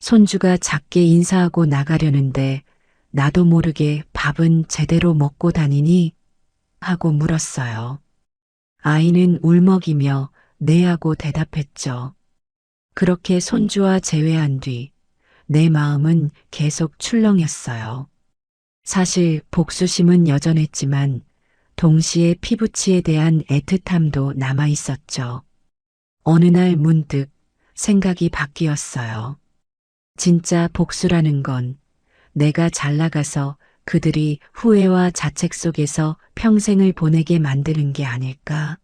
손주가 작게 인사하고 나가려는데 나도 모르게 밥은 제대로 먹고 다니니? 하고 물었어요. 아이는 울먹이며 네 하고 대답했죠. 그렇게 손주와 재회한 뒤 내 마음은 계속 출렁였어요. 사실 복수심은 여전했지만 동시에 피부치에 대한 애틋함도 남아 있었죠. 어느 날 문득 생각이 바뀌었어요. 진짜 복수라는 건 내가 잘 나가서 그들이 후회와 자책 속에서 평생을 보내게 만드는 게 아닐까?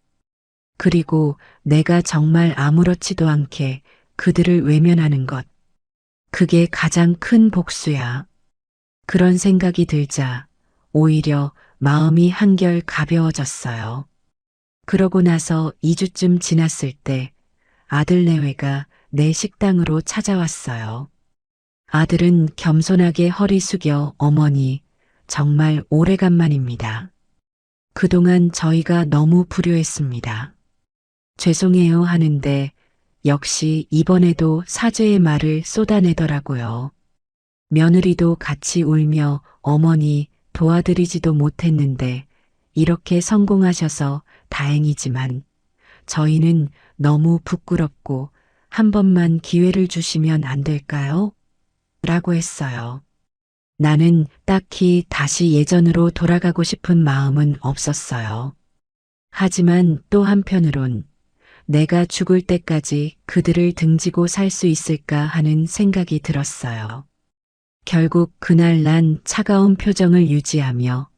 그리고 내가 정말 아무렇지도 않게 그들을 외면하는 것. 그게 가장 큰 복수야. 그런 생각이 들자 오히려 마음이 한결 가벼워졌어요. 그러고 나서 2주쯤 지났을 때 아들 내외가 내 식당으로 찾아왔어요. 아들은 겸손하게 허리 숙여 어머니, 정말 오래간만입니다. 그동안 저희가 너무 불효했습니다. 죄송해요 하는데 역시 이번에도 사죄의 말을 쏟아내더라고요. 며느리도 같이 울며 어머니 도와드리지도 못했는데 이렇게 성공하셔서 다행이지만 저희는 너무 부끄럽고 한 번만 기회를 주시면 안 될까요? 라고 했어요. 나는 딱히 다시 예전으로 돌아가고 싶은 마음은 없었어요. 하지만 또 한편으론 내가 죽을 때까지 그들을 등지고 살 수 있을까 하는 생각이 들었어요. 결국 그날 난 차가운 표정을 유지하며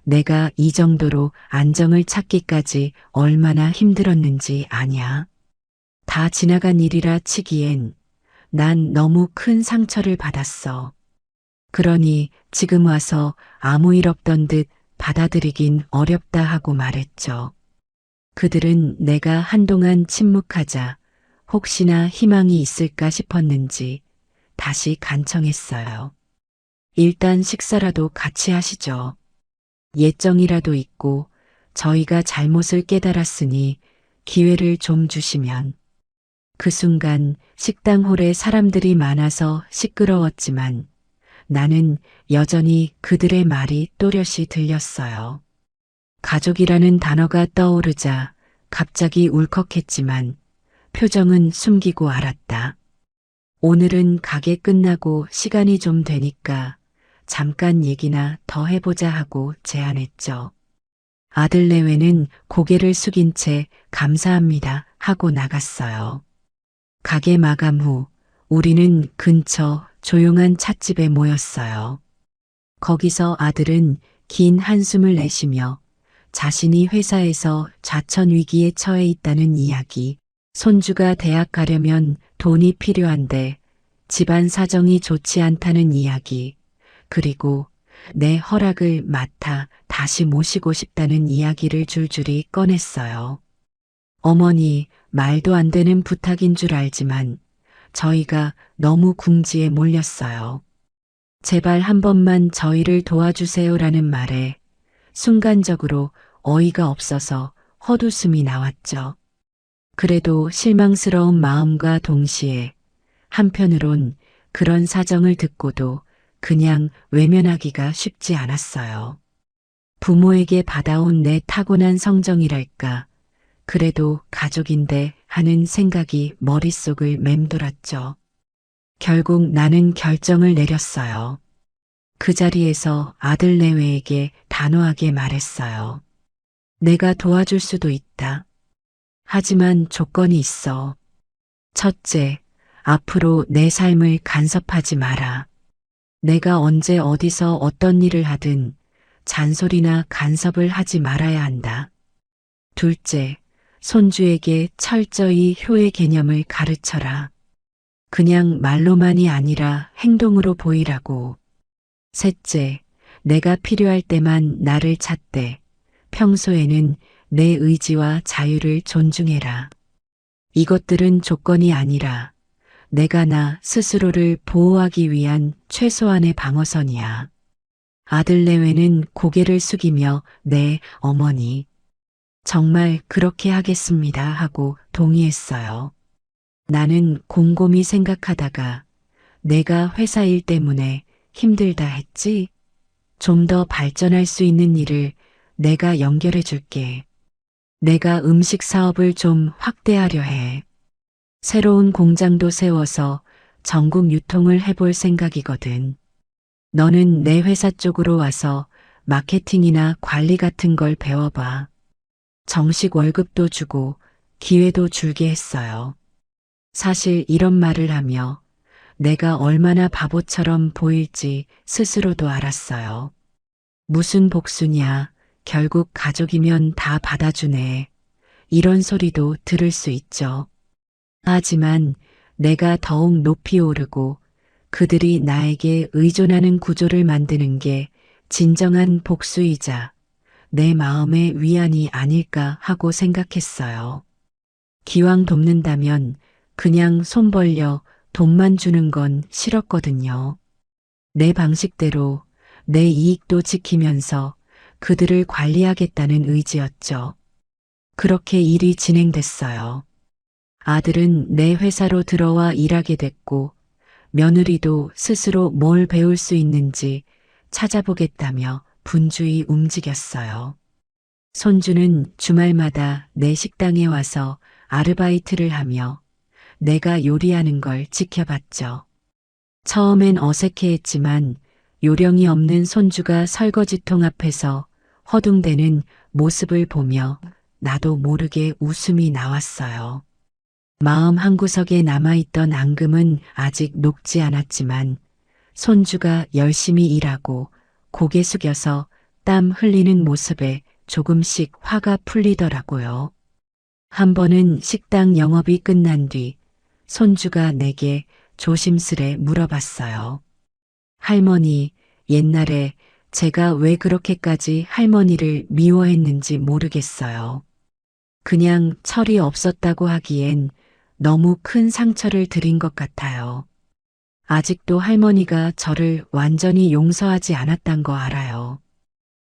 내가 이 정도로 안정을 찾기까지 얼마나 힘들었는지 아냐. 다 지나간 일이라 치기엔 난 너무 큰 상처를 받았어. 그러니 지금 와서 아무 일 없던 듯 받아들이긴 어렵다 하고 말했죠. 그들은 내가 한동안 침묵하자 혹시나 희망이 있을까 싶었는지 다시 간청했어요. 일단 식사라도 같이 하시죠. 예정이라도 있고 저희가 잘못을 깨달았으니 기회를 좀 주시면. 그 순간 식당 홀에 사람들이 많아서 시끄러웠지만 나는 여전히 그들의 말이 또렷이 들렸어요. 가족이라는 단어가 떠오르자 갑자기 울컥했지만 표정은 숨기고 알았다. 오늘은 가게 끝나고 시간이 좀 되니까 잠깐 얘기나 더 해보자 하고 제안했죠. 아들 내외는 고개를 숙인 채 감사합니다 하고 나갔어요. 가게 마감 후 우리는 근처 조용한 찻집에 모였어요. 거기서 아들은 긴 한숨을 내쉬며 자신이 회사에서 자천 위기에 처해 있다는 이야기, 손주가 대학 가려면 돈이 필요한데 집안 사정이 좋지 않다는 이야기, 그리고 내 허락을 맡아 다시 모시고 싶다는 이야기를 줄줄이 꺼냈어요. 어머니, 말도 안 되는 부탁인 줄 알지만 저희가 너무 궁지에 몰렸어요. 제발 한 번만 저희를 도와주세요라는 말에 순간적으로 어이가 없어서 헛웃음이 나왔죠. 그래도 실망스러운 마음과 동시에 한편으론 그런 사정을 듣고도 그냥 외면하기가 쉽지 않았어요. 부모에게 받아온 내 타고난 성정이랄까. 그래도 가족인데 하는 생각이 머릿속을 맴돌았죠. 결국 나는 결정을 내렸어요. 그 자리에서 아들 내외에게 단호하게 말했어요. 내가 도와줄 수도 있다. 하지만 조건이 있어. 첫째, 앞으로 내 삶을 간섭하지 마라. 내가 언제 어디서 어떤 일을 하든 잔소리나 간섭을 하지 말아야 한다. 둘째, 손주에게 철저히 효의 개념을 가르쳐라. 그냥 말로만이 아니라 행동으로 보이라고. 셋째, 내가 필요할 때만 나를 찾되 평소에는 내 의지와 자유를 존중해라. 이것들은 조건이 아니라 내가 나 스스로를 보호하기 위한 최소한의 방어선이야. 아들 내외는 고개를 숙이며 네, 어머니. 정말 그렇게 하겠습니다 하고 동의했어요. 나는 곰곰이 생각하다가 내가 회사 일 때문에 힘들다 했지? 좀 더 발전할 수 있는 일을 내가 연결해 줄게. 내가 음식 사업을 좀 확대하려 해. 새로운 공장도 세워서 전국 유통을 해볼 생각이거든. 너는 내 회사 쪽으로 와서 마케팅이나 관리 같은 걸 배워봐. 정식 월급도 주고 기회도 줄게 했어요. 사실 이런 말을 하며 내가 얼마나 바보처럼 보일지 스스로도 알았어요. 무슨 복수냐, 결국 가족이면 다 받아주네. 이런 소리도 들을 수 있죠. 하지만 내가 더욱 높이 오르고 그들이 나에게 의존하는 구조를 만드는 게 진정한 복수이자 내 마음의 위안이 아닐까 하고 생각했어요. 기왕 돕는다면 그냥 손 벌려 돈만 주는 건 싫었거든요. 내 방식대로 내 이익도 지키면서 그들을 관리하겠다는 의지였죠. 그렇게 일이 진행됐어요. 아들은 내 회사로 들어와 일하게 됐고 며느리도 스스로 뭘 배울 수 있는지 찾아보겠다며 분주히 움직였어요. 손주는 주말마다 내 식당에 와서 아르바이트를 하며 내가 요리하는 걸 지켜봤죠. 처음엔 어색해했지만 요령이 없는 손주가 설거지통 앞에서 허둥대는 모습을 보며 나도 모르게 웃음이 나왔어요. 마음 한구석에 남아있던 앙금은 아직 녹지 않았지만 손주가 열심히 일하고 고개 숙여서 땀 흘리는 모습에 조금씩 화가 풀리더라고요. 한 번은 식당 영업이 끝난 뒤 손주가 내게 조심스레 물어봤어요. 할머니, 옛날에 제가 왜 그렇게까지 할머니를 미워했는지 모르겠어요. 그냥 철이 없었다고 하기엔 너무 큰 상처를 드린 것 같아요. 아직도 할머니가 저를 완전히 용서하지 않았단 거 알아요.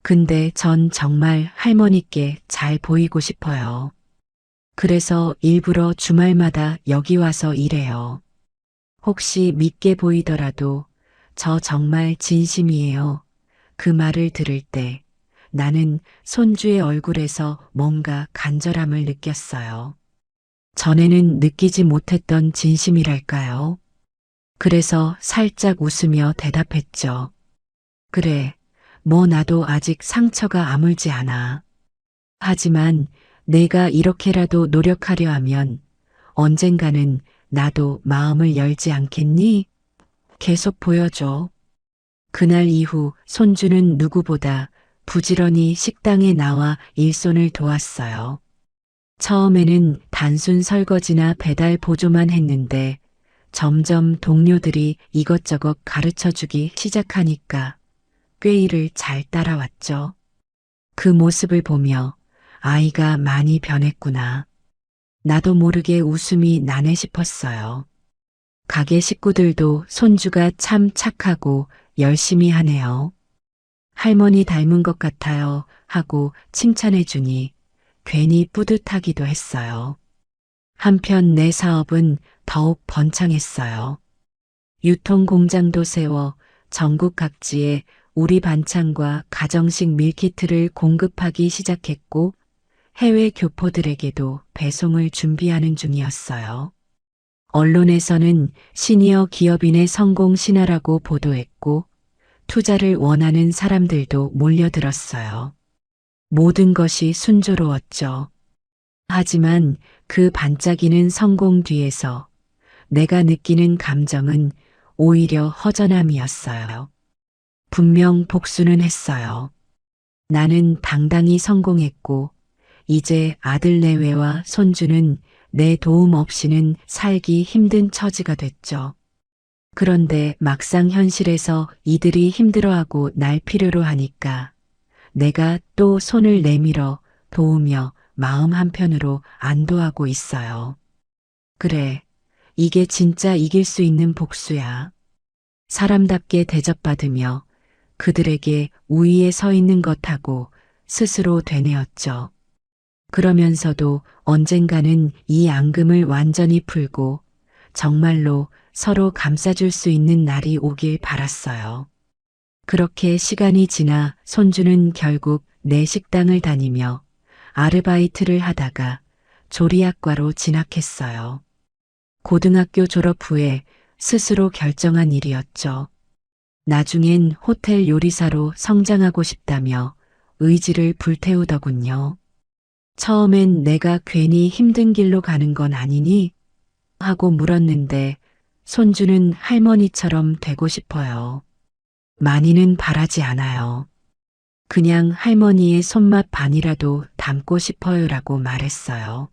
근데 전 정말 할머니께 잘 보이고 싶어요. 그래서 일부러 주말마다 여기 와서 일해요. 혹시 믿게 보이더라도 저 정말 진심이에요. 그 말을 들을 때 나는 손주의 얼굴에서 뭔가 간절함을 느꼈어요. 전에는 느끼지 못했던 진심이랄까요? 그래서 살짝 웃으며 대답했죠. 그래, 뭐 나도 아직 상처가 아물지 않아. 하지만 내가 이렇게라도 노력하려 하면 언젠가는 나도 마음을 열지 않겠니? 계속 보여줘. 그날 이후 손주는 누구보다 부지런히 식당에 나와 일손을 도왔어요. 처음에는 단순 설거지나 배달 보조만 했는데 점점 동료들이 이것저것 가르쳐 주기 시작하니까 꾀일을 잘 따라왔죠. 그 모습을 보며 아이가 많이 변했구나. 나도 모르게 웃음이 나네 싶었어요. 가게 식구들도 손주가 참 착하고 열심히 하네요. 할머니 닮은 것 같아요 하고 칭찬해 주니 괜히 뿌듯하기도 했어요. 한편 내 사업은 더욱 번창했어요. 유통공장도 세워 전국 각지에 우리 반찬과 가정식 밀키트를 공급하기 시작했고 해외 교포들에게도 배송을 준비하는 중이었어요. 언론에서는 시니어 기업인의 성공 신화라고 보도했고 투자를 원하는 사람들도 몰려들었어요. 모든 것이 순조로웠죠. 하지만 그 반짝이는 성공 뒤에서 내가 느끼는 감정은 오히려 허전함이었어요. 분명 복수는 했어요. 나는 당당히 성공했고 이제 아들 내외와 손주는 내 도움 없이는 살기 힘든 처지가 됐죠. 그런데 막상 현실에서 이들이 힘들어하고 날 필요로 하니까 내가 또 손을 내밀어 도우며 마음 한편으로 안도하고 있어요. 그래, 이게 진짜 이길 수 있는 복수야. 사람답게 대접받으며 그들에게 우위에 서 있는 것하고 스스로 되뇌었죠. 그러면서도 언젠가는 이 앙금을 완전히 풀고 정말로 서로 감싸줄 수 있는 날이 오길 바랐어요. 그렇게 시간이 지나 손주는 결국 내 식당을 다니며 아르바이트를 하다가 조리학과로 진학했어요. 고등학교 졸업 후에 스스로 결정한 일이었죠. 나중엔 호텔 요리사로 성장하고 싶다며 의지를 불태우더군요. 처음엔 내가 괜히 힘든 길로 가는 건 아니니? 하고 물었는데 손주는 할머니처럼 되고 싶어요. 많이는 바라지 않아요. 그냥 할머니의 손맛 반이라도 담고 싶어요라고 말했어요.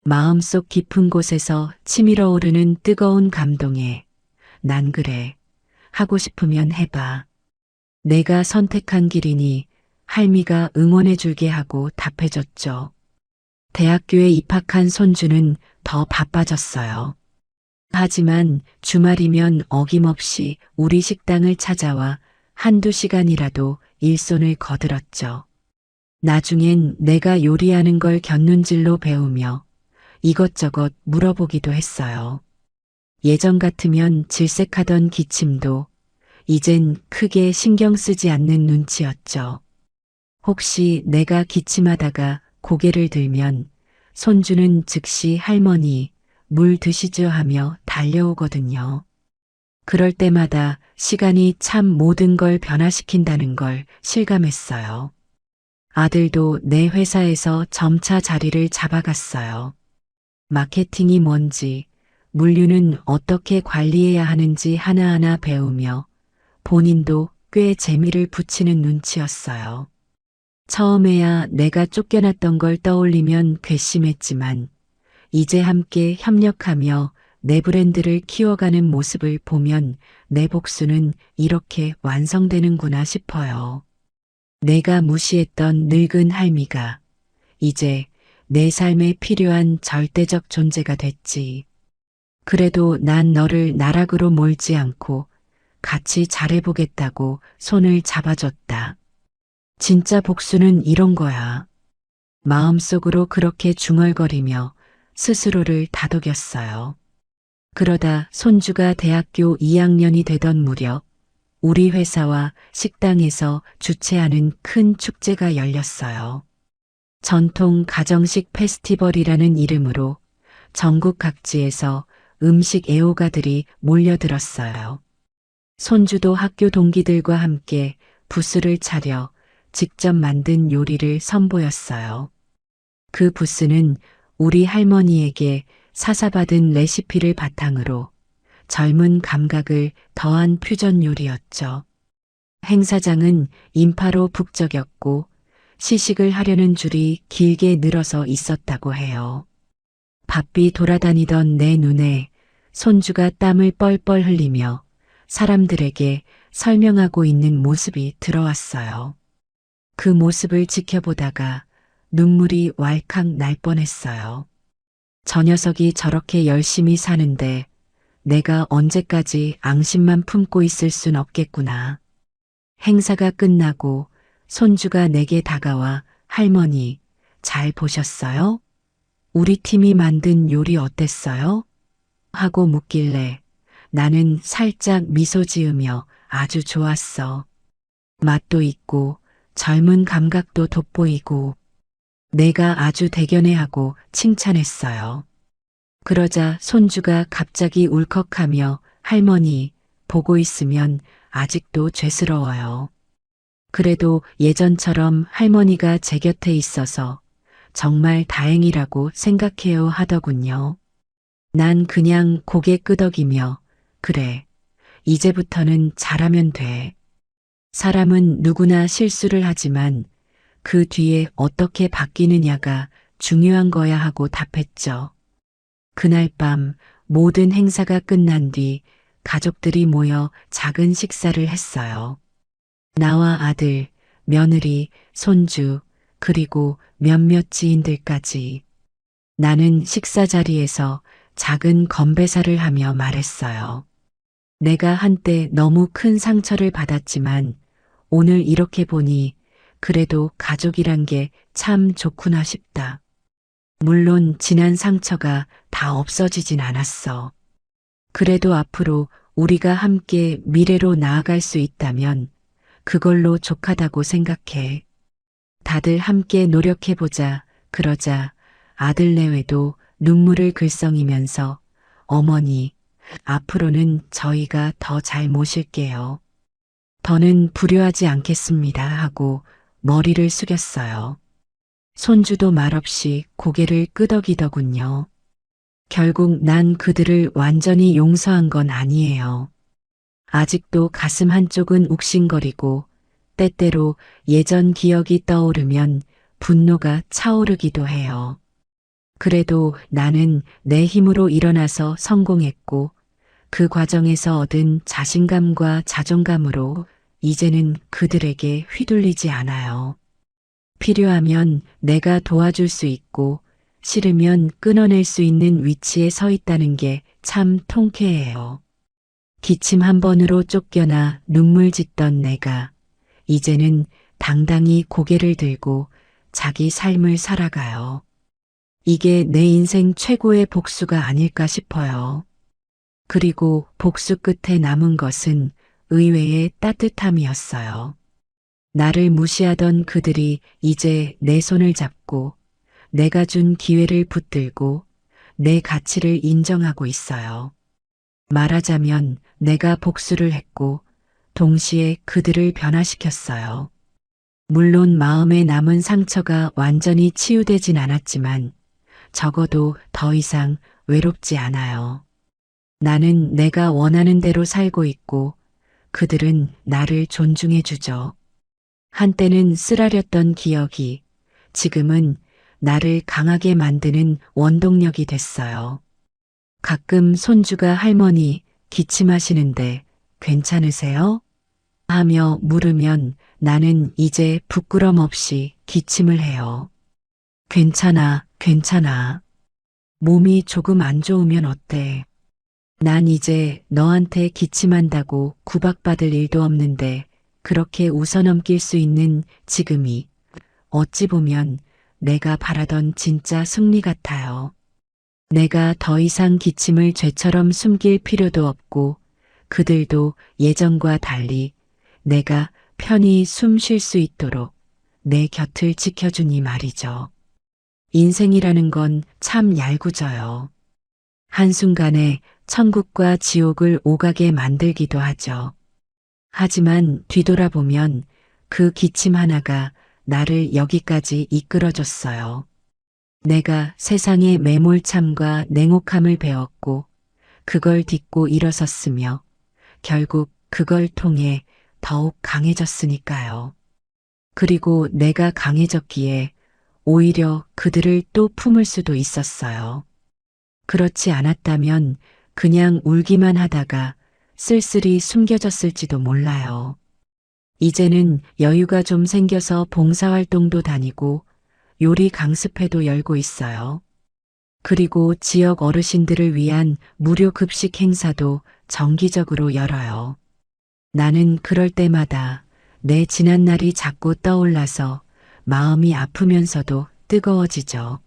마음속 깊은 곳에서 치밀어 오르는 뜨거운 감동에 난 그래. 하고 싶으면 해봐. 내가 선택한 길이니 할미가 응원해 줄게 하고 답해줬죠. 대학교에 입학한 손주는 더 바빠졌어요. 하지만 주말이면 어김없이 우리 식당을 찾아와 한두 시간이라도 일손을 거들었죠. 나중엔 내가 요리하는 걸 곁눈질로 배우며 이것저것 물어보기도 했어요. 예전 같으면 질색하던 기침도 이젠 크게 신경 쓰지 않는 눈치였죠. 혹시 내가 기침하다가 고개를 들면 손주는 즉시 할머니 물 드시죠 하며 달려오거든요. 그럴 때마다 시간이 참 모든 걸 변화시킨다는 걸 실감했어요. 아들도 내 회사에서 점차 자리를 잡아갔어요. 마케팅이 뭔지, 물류는 어떻게 관리해야 하는지 하나하나 배우며 본인도 꽤 재미를 붙이는 눈치였어요. 처음에야 내가 쫓겨났던 걸 떠올리면 괘씸했지만 이제 함께 협력하며 내 브랜드를 키워가는 모습을 보면 내 복수는 이렇게 완성되는구나 싶어요. 내가 무시했던 늙은 할미가 이제 내 삶에 필요한 절대적 존재가 됐지. 그래도 난 너를 나락으로 몰지 않고 같이 잘해보겠다고 손을 잡아줬다. 진짜 복수는 이런 거야. 마음속으로 그렇게 중얼거리며 스스로를 다독였어요. 그러다 손주가 대학교 2학년이 되던 무렵 우리 회사와 식당에서 주최하는 큰 축제가 열렸어요. 전통 가정식 페스티벌이라는 이름으로 전국 각지에서 음식 애호가들이 몰려들었어요. 손주도 학교 동기들과 함께 부스를 차려 직접 만든 요리를 선보였어요. 그 부스는 우리 할머니에게 사사받은 레시피를 바탕으로 젊은 감각을 더한 퓨전 요리였죠. 행사장은 인파로 북적였고 시식을 하려는 줄이 길게 늘어서 있었다고 해요. 바삐 돌아다니던 내 눈에 손주가 땀을 뻘뻘 흘리며 사람들에게 설명하고 있는 모습이 들어왔어요. 그 모습을 지켜보다가 눈물이 왈칵 날 뻔했어요. 저 녀석이 저렇게 열심히 사는데 내가 언제까지 앙심만 품고 있을 순 없겠구나. 행사가 끝나고 손주가 내게 다가와 할머니, 잘 보셨어요? 우리 팀이 만든 요리 어땠어요? 하고 묻길래 나는 살짝 미소 지으며 아주 좋았어. 맛도 있고 젊은 감각도 돋보이고 내가 아주 대견해하고 칭찬했어요. 그러자 손주가 갑자기 울컥하며 할머니, 보고 있으면 아직도 죄스러워요. 그래도 예전처럼 할머니가 제 곁에 있어서 정말 다행이라고 생각해요 하더군요. 난 그냥 고개 끄덕이며 그래, 이제부터는 잘하면 돼. 사람은 누구나 실수를 하지만 그 뒤에 어떻게 바뀌느냐가 중요한 거야 하고 답했죠. 그날 밤 모든 행사가 끝난 뒤 가족들이 모여 작은 식사를 했어요. 나와 아들, 며느리, 손주, 그리고 몇몇 지인들까지. 나는 식사 자리에서 작은 건배사를 하며 말했어요. 내가 한때 너무 큰 상처를 받았지만 오늘 이렇게 보니 그래도 가족이란 게 참 좋구나 싶다. 물론 지난 상처가 다 없어지진 않았어. 그래도 앞으로 우리가 함께 미래로 나아갈 수 있다면 그걸로 족하다고 생각해. 다들 함께 노력해보자. 그러자 아들 내외도 눈물을 글썽이면서 어머니, 앞으로는 저희가 더 잘 모실게요. 더는 불효하지 않겠습니다 하고 머리를 숙였어요. 손주도 말없이 고개를 끄덕이더군요. 결국 난 그들을 완전히 용서한 건 아니에요. 아직도 가슴 한쪽은 욱신거리고 때때로 예전 기억이 떠오르면 분노가 차오르기도 해요. 그래도 나는 내 힘으로 일어나서 성공했고 그 과정에서 얻은 자신감과 자존감으로 이제는 그들에게 휘둘리지 않아요. 필요하면 내가 도와줄 수 있고 싫으면 끊어낼 수 있는 위치에 서 있다는 게 참 통쾌해요. 기침 한 번으로 쫓겨나 눈물 짓던 내가 이제는 당당히 고개를 들고 자기 삶을 살아가요. 이게 내 인생 최고의 복수가 아닐까 싶어요. 그리고 복수 끝에 남은 것은 의외의 따뜻함이었어요. 나를 무시하던 그들이 이제 내 손을 잡고 내가 준 기회를 붙들고 내 가치를 인정하고 있어요. 말하자면 내가 복수를 했고 동시에 그들을 변화시켰어요. 물론 마음에 남은 상처가 완전히 치유되진 않았지만 적어도 더 이상 외롭지 않아요. 나는 내가 원하는 대로 살고 있고 그들은 나를 존중해 주죠. 한때는 쓰라렸던 기억이 지금은 나를 강하게 만드는 원동력이 됐어요. 가끔 손주가 할머니 기침하시는데 괜찮으세요? 하며 물으면 나는 이제 부끄럼 없이 기침을 해요. 괜찮아, 괜찮아. 몸이 조금 안 좋으면 어때? 난 이제 너한테 기침한다고 구박받을 일도 없는데 그렇게 웃어넘길 수 있는 지금이 어찌 보면 내가 바라던 진짜 승리 같아요. 내가 더 이상 기침을 죄처럼 숨길 필요도 없고 그들도 예전과 달리 내가 편히 숨 쉴 수 있도록 내 곁을 지켜주니 말이죠. 인생이라는 건 참 얄궂어요. 한순간에 천국과 지옥을 오가게 만들기도 하죠. 하지만 뒤돌아보면 그 기침 하나가 나를 여기까지 이끌어줬어요. 내가 세상의 매몰참과 냉혹함을 배웠고 그걸 딛고 일어섰으며 결국 그걸 통해 더욱 강해졌으니까요. 그리고 내가 강해졌기에 오히려 그들을 또 품을 수도 있었어요. 그렇지 않았다면 그냥 울기만 하다가 쓸쓸히 숨겨졌을지도 몰라요. 이제는 여유가 좀 생겨서 봉사활동도 다니고 요리 강습회도 열고 있어요. 그리고 지역 어르신들을 위한 무료 급식 행사도 정기적으로 열어요. 나는 그럴 때마다 내 지난 날이 자꾸 떠올라서 마음이 아프면서도 뜨거워지죠.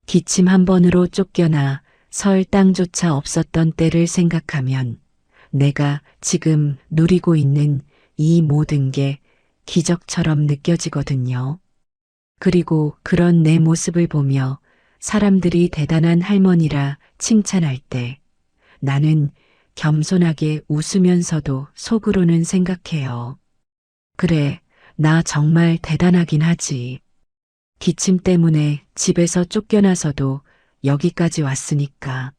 기침 한 번으로 쫓겨나 설 땅조차 없었던 때를 생각하면 내가 지금 누리고 있는 이 모든 게 기적처럼 느껴지거든요. 그리고 그런 내 모습을 보며 사람들이 대단한 할머니라 칭찬할 때 나는 겸손하게 웃으면서도 속으로는 생각해요. 그래, 나 정말 대단하긴 하지. 기침 때문에 집에서 쫓겨나서도 여기까지 왔으니까.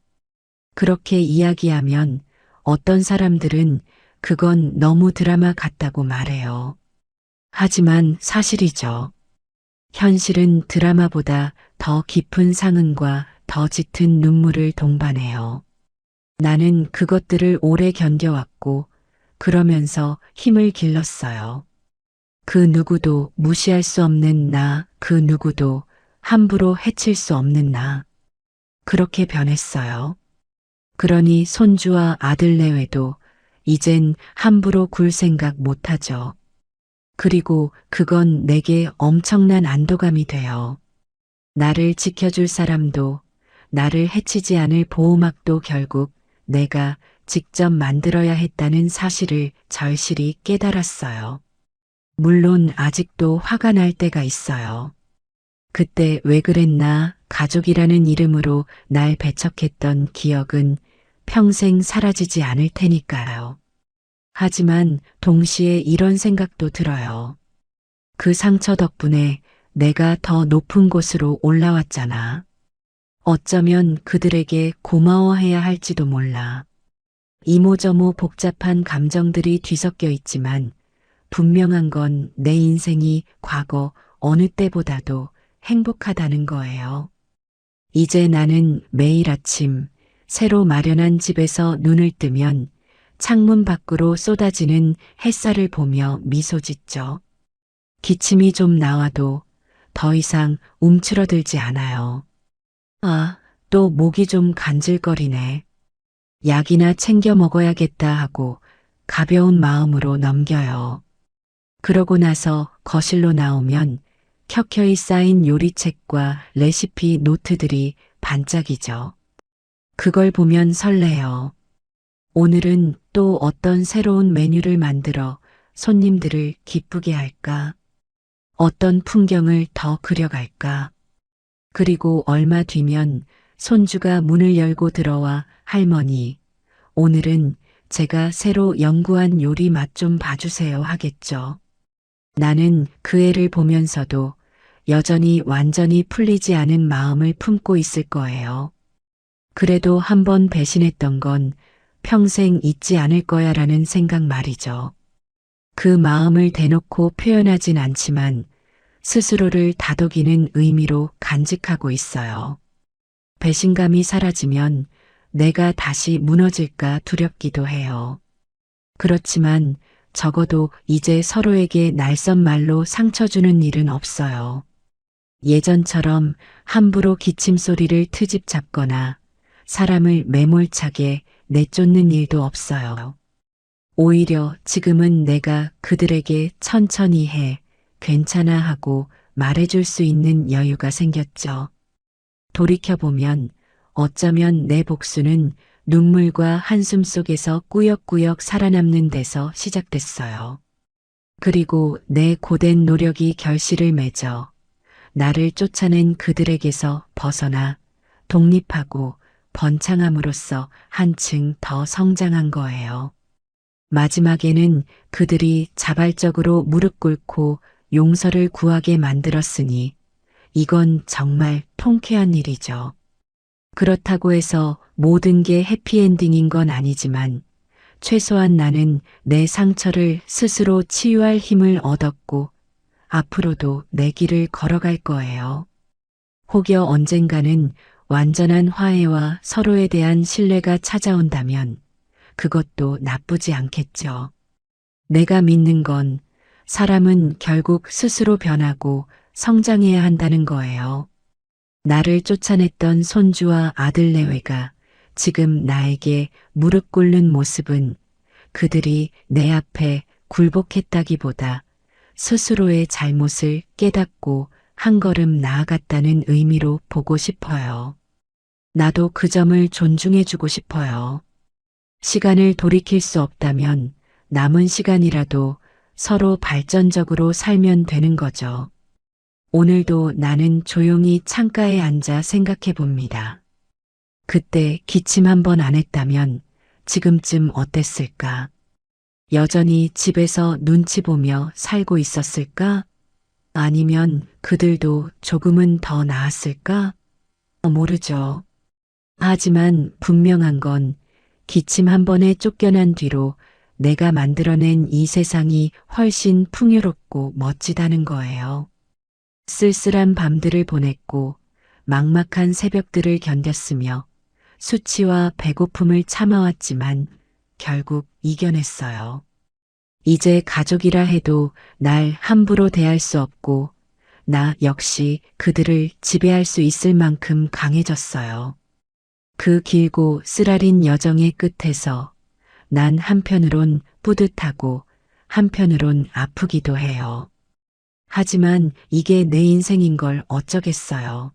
그렇게 이야기하면 어떤 사람들은 그건 너무 드라마 같다고 말해요. 하지만 사실이죠. 현실은 드라마보다 더 깊은 상흔과 더 짙은 눈물을 동반해요. 나는 그것들을 오래 견뎌왔고 그러면서 힘을 길렀어요. 그 누구도 무시할 수 없는 나, 그 누구도 함부로 해칠 수 없는 나. 그렇게 변했어요. 그러니 손주와 아들 내외도 이젠 함부로 굴 생각 못하죠. 그리고 그건 내게 엄청난 안도감이 돼요. 나를 지켜줄 사람도 나를 해치지 않을 보호막도 결국 내가 직접 만들어야 했다는 사실을 절실히 깨달았어요. 물론 아직도 화가 날 때가 있어요. 그때 왜 그랬나 가족이라는 이름으로 날 배척했던 기억은 평생 사라지지 않을 테니까요. 하지만 동시에 이런 생각도 들어요. 그 상처 덕분에 내가 더 높은 곳으로 올라왔잖아. 어쩌면 그들에게 고마워해야 할지도 몰라. 이모저모 복잡한 감정들이 뒤섞여 있지만 분명한 건 내 인생이 과거 어느 때보다도 행복하다는 거예요. 이제 나는 매일 아침 새로 마련한 집에서 눈을 뜨면 창문 밖으로 쏟아지는 햇살을 보며 미소 짓죠. 기침이 좀 나와도 더 이상 움츠러들지 않아요. 아, 또 목이 좀 간질거리네. 약이나 챙겨 먹어야겠다 하고 가벼운 마음으로 넘겨요. 그러고 나서 거실로 나오면 켜켜이 쌓인 요리책과 레시피 노트들이 반짝이죠. 그걸 보면 설레요. 오늘은 또 어떤 새로운 메뉴를 만들어 손님들을 기쁘게 할까? 어떤 풍경을 더 그려갈까? 그리고 얼마 뒤면 손주가 문을 열고 들어와 할머니, 오늘은 제가 새로 연구한 요리 맛 좀 봐주세요 하겠죠. 나는 그 애를 보면서도 여전히 완전히 풀리지 않은 마음을 품고 있을 거예요. 그래도 한번 배신했던 건 평생 잊지 않을 거야라는 생각 말이죠. 그 마음을 대놓고 표현하진 않지만 스스로를 다독이는 의미로 간직하고 있어요. 배신감이 사라지면 내가 다시 무너질까 두렵기도 해요. 그렇지만 적어도 이제 서로에게 날선 말로 상처 주는 일은 없어요. 예전처럼 함부로 기침 소리를 트집 잡거나 사람을 매몰차게 내쫓는 일도 없어요. 오히려 지금은 내가 그들에게 천천히 해, 괜찮아 하고 말해줄 수 있는 여유가 생겼죠. 돌이켜보면 어쩌면 내 복수는 눈물과 한숨 속에서 꾸역꾸역 살아남는 데서 시작됐어요. 그리고 내 고된 노력이 결실을 맺어 나를 쫓아낸 그들에게서 벗어나 독립하고 번창함으로써 한층 더 성장한 거예요. 마지막에는 그들이 자발적으로 무릎 꿇고 용서를 구하게 만들었으니 이건 정말 통쾌한 일이죠. 그렇다고 해서 모든 게 해피엔딩인 건 아니지만 최소한 나는 내 상처를 스스로 치유할 힘을 얻었고 앞으로도 내 길을 걸어갈 거예요. 혹여 언젠가는 완전한 화해와 서로에 대한 신뢰가 찾아온다면 그것도 나쁘지 않겠죠. 내가 믿는 건 사람은 결국 스스로 변하고 성장해야 한다는 거예요. 나를 쫓아냈던 손주와 아들 내외가 지금 나에게 무릎 꿇는 모습은 그들이 내 앞에 굴복했다기보다 스스로의 잘못을 깨닫고 한 걸음 나아갔다는 의미로 보고 싶어요. 나도 그 점을 존중해주고 싶어요. 시간을 돌이킬 수 없다면 남은 시간이라도 서로 발전적으로 살면 되는 거죠. 오늘도 나는 조용히 창가에 앉아 생각해 봅니다. 그때 기침 한 번 안 했다면 지금쯤 어땠을까? 여전히 집에서 눈치 보며 살고 있었을까? 아니면 그들도 조금은 더 나았을까? 모르죠. 하지만 분명한 건 기침 한 번에 쫓겨난 뒤로 내가 만들어낸 이 세상이 훨씬 풍요롭고 멋지다는 거예요. 쓸쓸한 밤들을 보냈고 막막한 새벽들을 견뎠으며 수치와 배고픔을 참아왔지만 결국 이겨냈어요. 이제 가족이라 해도 날 함부로 대할 수 없고 나 역시 그들을 지배할 수 있을 만큼 강해졌어요. 그 길고 쓰라린 여정의 끝에서 난 한편으론 뿌듯하고 한편으론 아프기도 해요. 하지만 이게 내 인생인 걸 어쩌겠어요.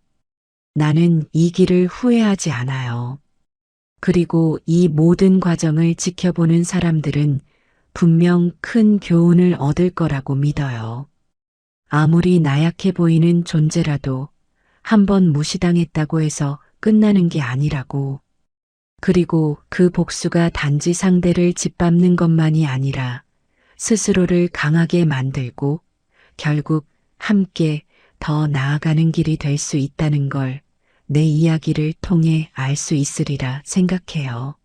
나는 이 길을 후회하지 않아요. 그리고 이 모든 과정을 지켜보는 사람들은 분명 큰 교훈을 얻을 거라고 믿어요. 아무리 나약해 보이는 존재라도 한번 무시당했다고 해서 끝나는 게 아니라고. 그리고 그 복수가 단지 상대를 짓밟는 것만이 아니라 스스로를 강하게 만들고 결국 함께 더 나아가는 길이 될 수 있다는 걸 내 이야기를 통해 알 수 있으리라 생각해요.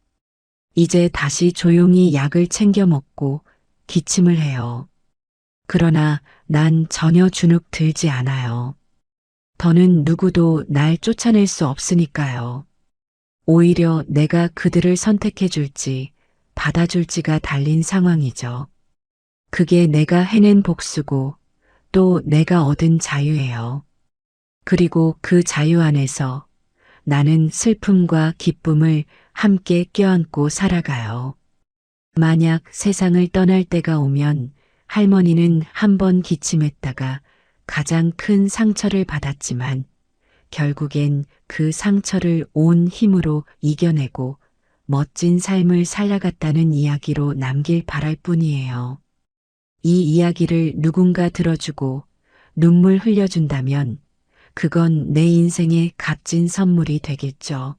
이제 다시 조용히 약을 챙겨 먹고 기침을 해요. 그러나 난 전혀 주눅 들지 않아요. 더는 누구도 날 쫓아낼 수 없으니까요. 오히려 내가 그들을 선택해 줄지 받아줄지가 달린 상황이죠. 그게 내가 해낸 복수고 또 내가 얻은 자유예요. 그리고 그 자유 안에서 나는 슬픔과 기쁨을 함께 껴안고 살아가요. 만약 세상을 떠날 때가 오면 할머니는 한 번 기침했다가 가장 큰 상처를 받았지만 결국엔 그 상처를 온 힘으로 이겨내고 멋진 삶을 살아갔다는 이야기로 남길 바랄 뿐이에요. 이 이야기를 누군가 들어주고 눈물 흘려준다면 그건 내 인생의 값진 선물이 되겠죠.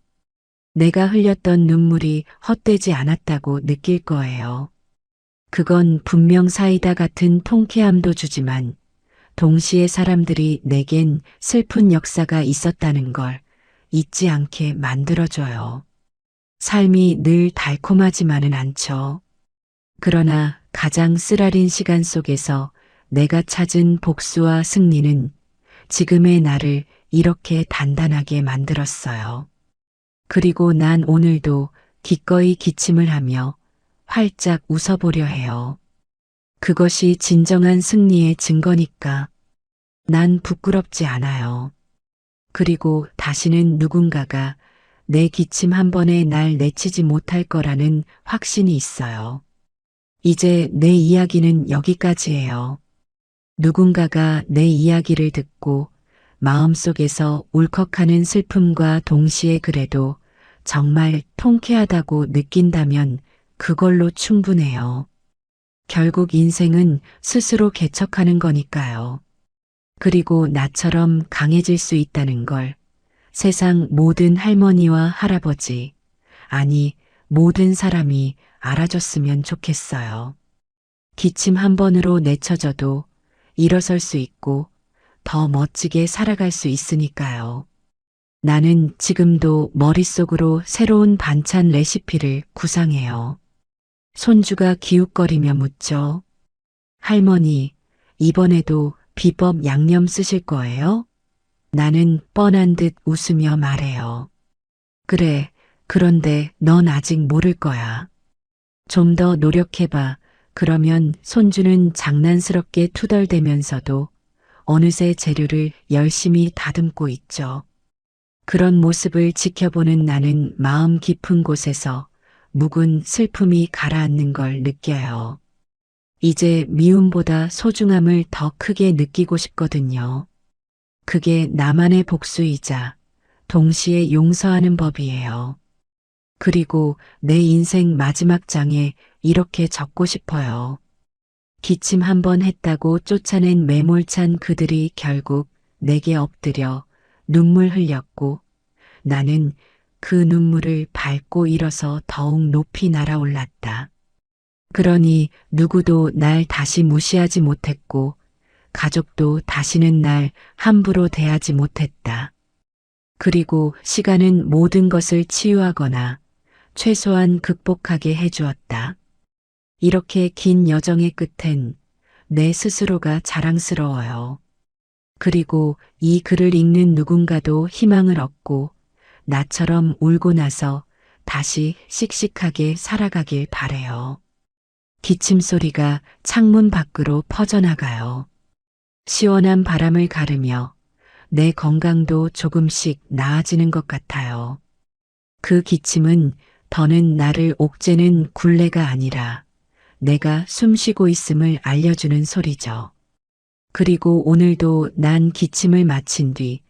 내가 흘렸던 눈물이 헛되지 않았다고 느낄 거예요. 그건 분명 사이다 같은 통쾌함도 주지만 동시에 사람들이 내겐 슬픈 역사가 있었다는 걸 잊지 않게 만들어줘요. 삶이 늘 달콤하지만은 않죠. 그러나 가장 쓰라린 시간 속에서 내가 찾은 복수와 승리는 지금의 나를 이렇게 단단하게 만들었어요. 그리고 난 오늘도 기꺼이 기침을 하며 활짝 웃어보려 해요. 그것이 진정한 승리의 증거니까. 난 부끄럽지 않아요. 그리고 다시는 누군가가 내 기침 한 번에 날 내치지 못할 거라는 확신이 있어요. 이제 내 이야기는 여기까지예요. 누군가가 내 이야기를 듣고 마음속에서 울컥하는 슬픔과 동시에 그래도 정말 통쾌하다고 느낀다면 그걸로 충분해요. 결국 인생은 스스로 개척하는 거니까요. 그리고 나처럼 강해질 수 있다는 걸 세상 모든 할머니와 할아버지, 아니, 모든 사람이 알아줬으면 좋겠어요. 기침 한 번으로 내쳐져도 일어설 수 있고 더 멋지게 살아갈 수 있으니까요. 나는 지금도 머릿속으로 새로운 반찬 레시피를 구상해요. 손주가 기웃거리며 묻죠. 할머니, 이번에도 비법 양념 쓰실 거예요? 나는 뻔한 듯 웃으며 말해요. 그래, 그런데 넌 아직 모를 거야. 좀 더 노력해봐. 그러면 손주는 장난스럽게 투덜대면서도 어느새 재료를 열심히 다듬고 있죠. 그런 모습을 지켜보는 나는 마음 깊은 곳에서 묵은 슬픔이 가라앉는 걸 느껴요. 이제 미움보다 소중함을 더 크게 느끼고 싶거든요. 그게 나만의 복수이자 동시에 용서하는 법이에요. 그리고 내 인생 마지막 장에 이렇게 적고 싶어요. 기침 한 번 했다고 쫓아낸 매몰찬 그들이 결국 내게 엎드려 눈물 흘렸고 나는 그 눈물을 밟고 일어서 더욱 높이 날아올랐다. 그러니 누구도 날 다시 무시하지 못했고 가족도 다시는 날 함부로 대하지 못했다. 그리고 시간은 모든 것을 치유하거나 최소한 극복하게 해주었다. 이렇게 긴 여정의 끝엔 내 스스로가 자랑스러워요. 그리고 이 글을 읽는 누군가도 희망을 얻고 나처럼 울고 나서 다시 씩씩하게 살아가길 바래요. 기침 소리가 창문 밖으로 퍼져나가요. 시원한 바람을 가르며 내 건강도 조금씩 나아지는 것 같아요. 그 기침은 더는 나를 옥죄는 굴레가 아니라 내가 숨쉬고 있음을 알려주는 소리죠. 그리고 오늘도 난 기침을 마친 뒤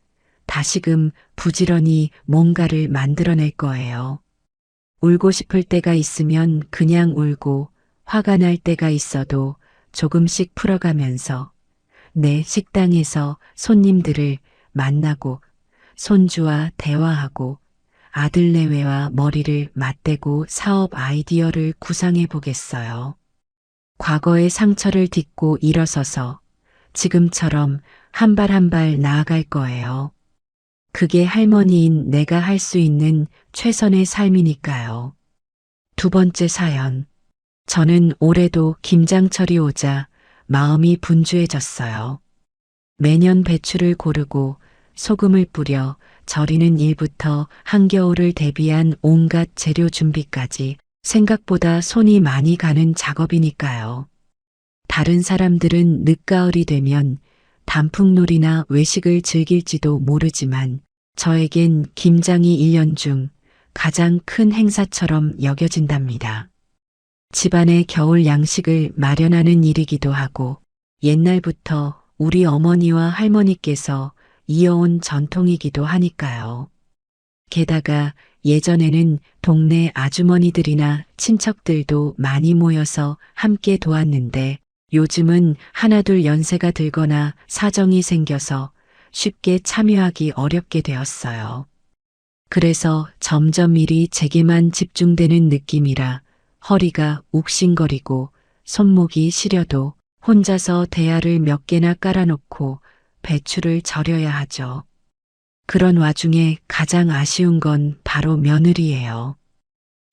다시금 부지런히 뭔가를 만들어낼 거예요. 울고 싶을 때가 있으면 그냥 울고 화가 날 때가 있어도 조금씩 풀어가면서 내 식당에서 손님들을 만나고 손주와 대화하고 아들내외와 머리를 맞대고 사업 아이디어를 구상해 보겠어요. 과거의 상처를 딛고 일어서서 지금처럼 한 발 한 발 나아갈 거예요. 그게 할머니인 내가 할 수 있는 최선의 삶이니까요. 두 번째 사연. 저는 올해도 김장철이 오자 마음이 분주해졌어요. 매년 배추를 고르고 소금을 뿌려 절이는 일부터 한겨울을 대비한 온갖 재료 준비까지 생각보다 손이 많이 가는 작업이니까요. 다른 사람들은 늦가을이 되면 단풍놀이나 외식을 즐길지도 모르지만 저에겐 김장이 1년 중 가장 큰 행사처럼 여겨진답니다. 집안의 겨울 양식을 마련하는 일이기도 하고 옛날부터 우리 어머니와 할머니께서 이어온 전통이기도 하니까요. 게다가 예전에는 동네 아주머니들이나 친척들도 많이 모여서 함께 도왔는데 요즘은 하나둘 연세가 들거나 사정이 생겨서 쉽게 참여하기 어렵게 되었어요. 그래서 점점 일이 제게만 집중되는 느낌이라 허리가 욱신거리고 손목이 시려도 혼자서 대야를 몇 개나 깔아놓고 배추를 절여야 하죠. 그런 와중에 가장 아쉬운 건 바로 며느리예요.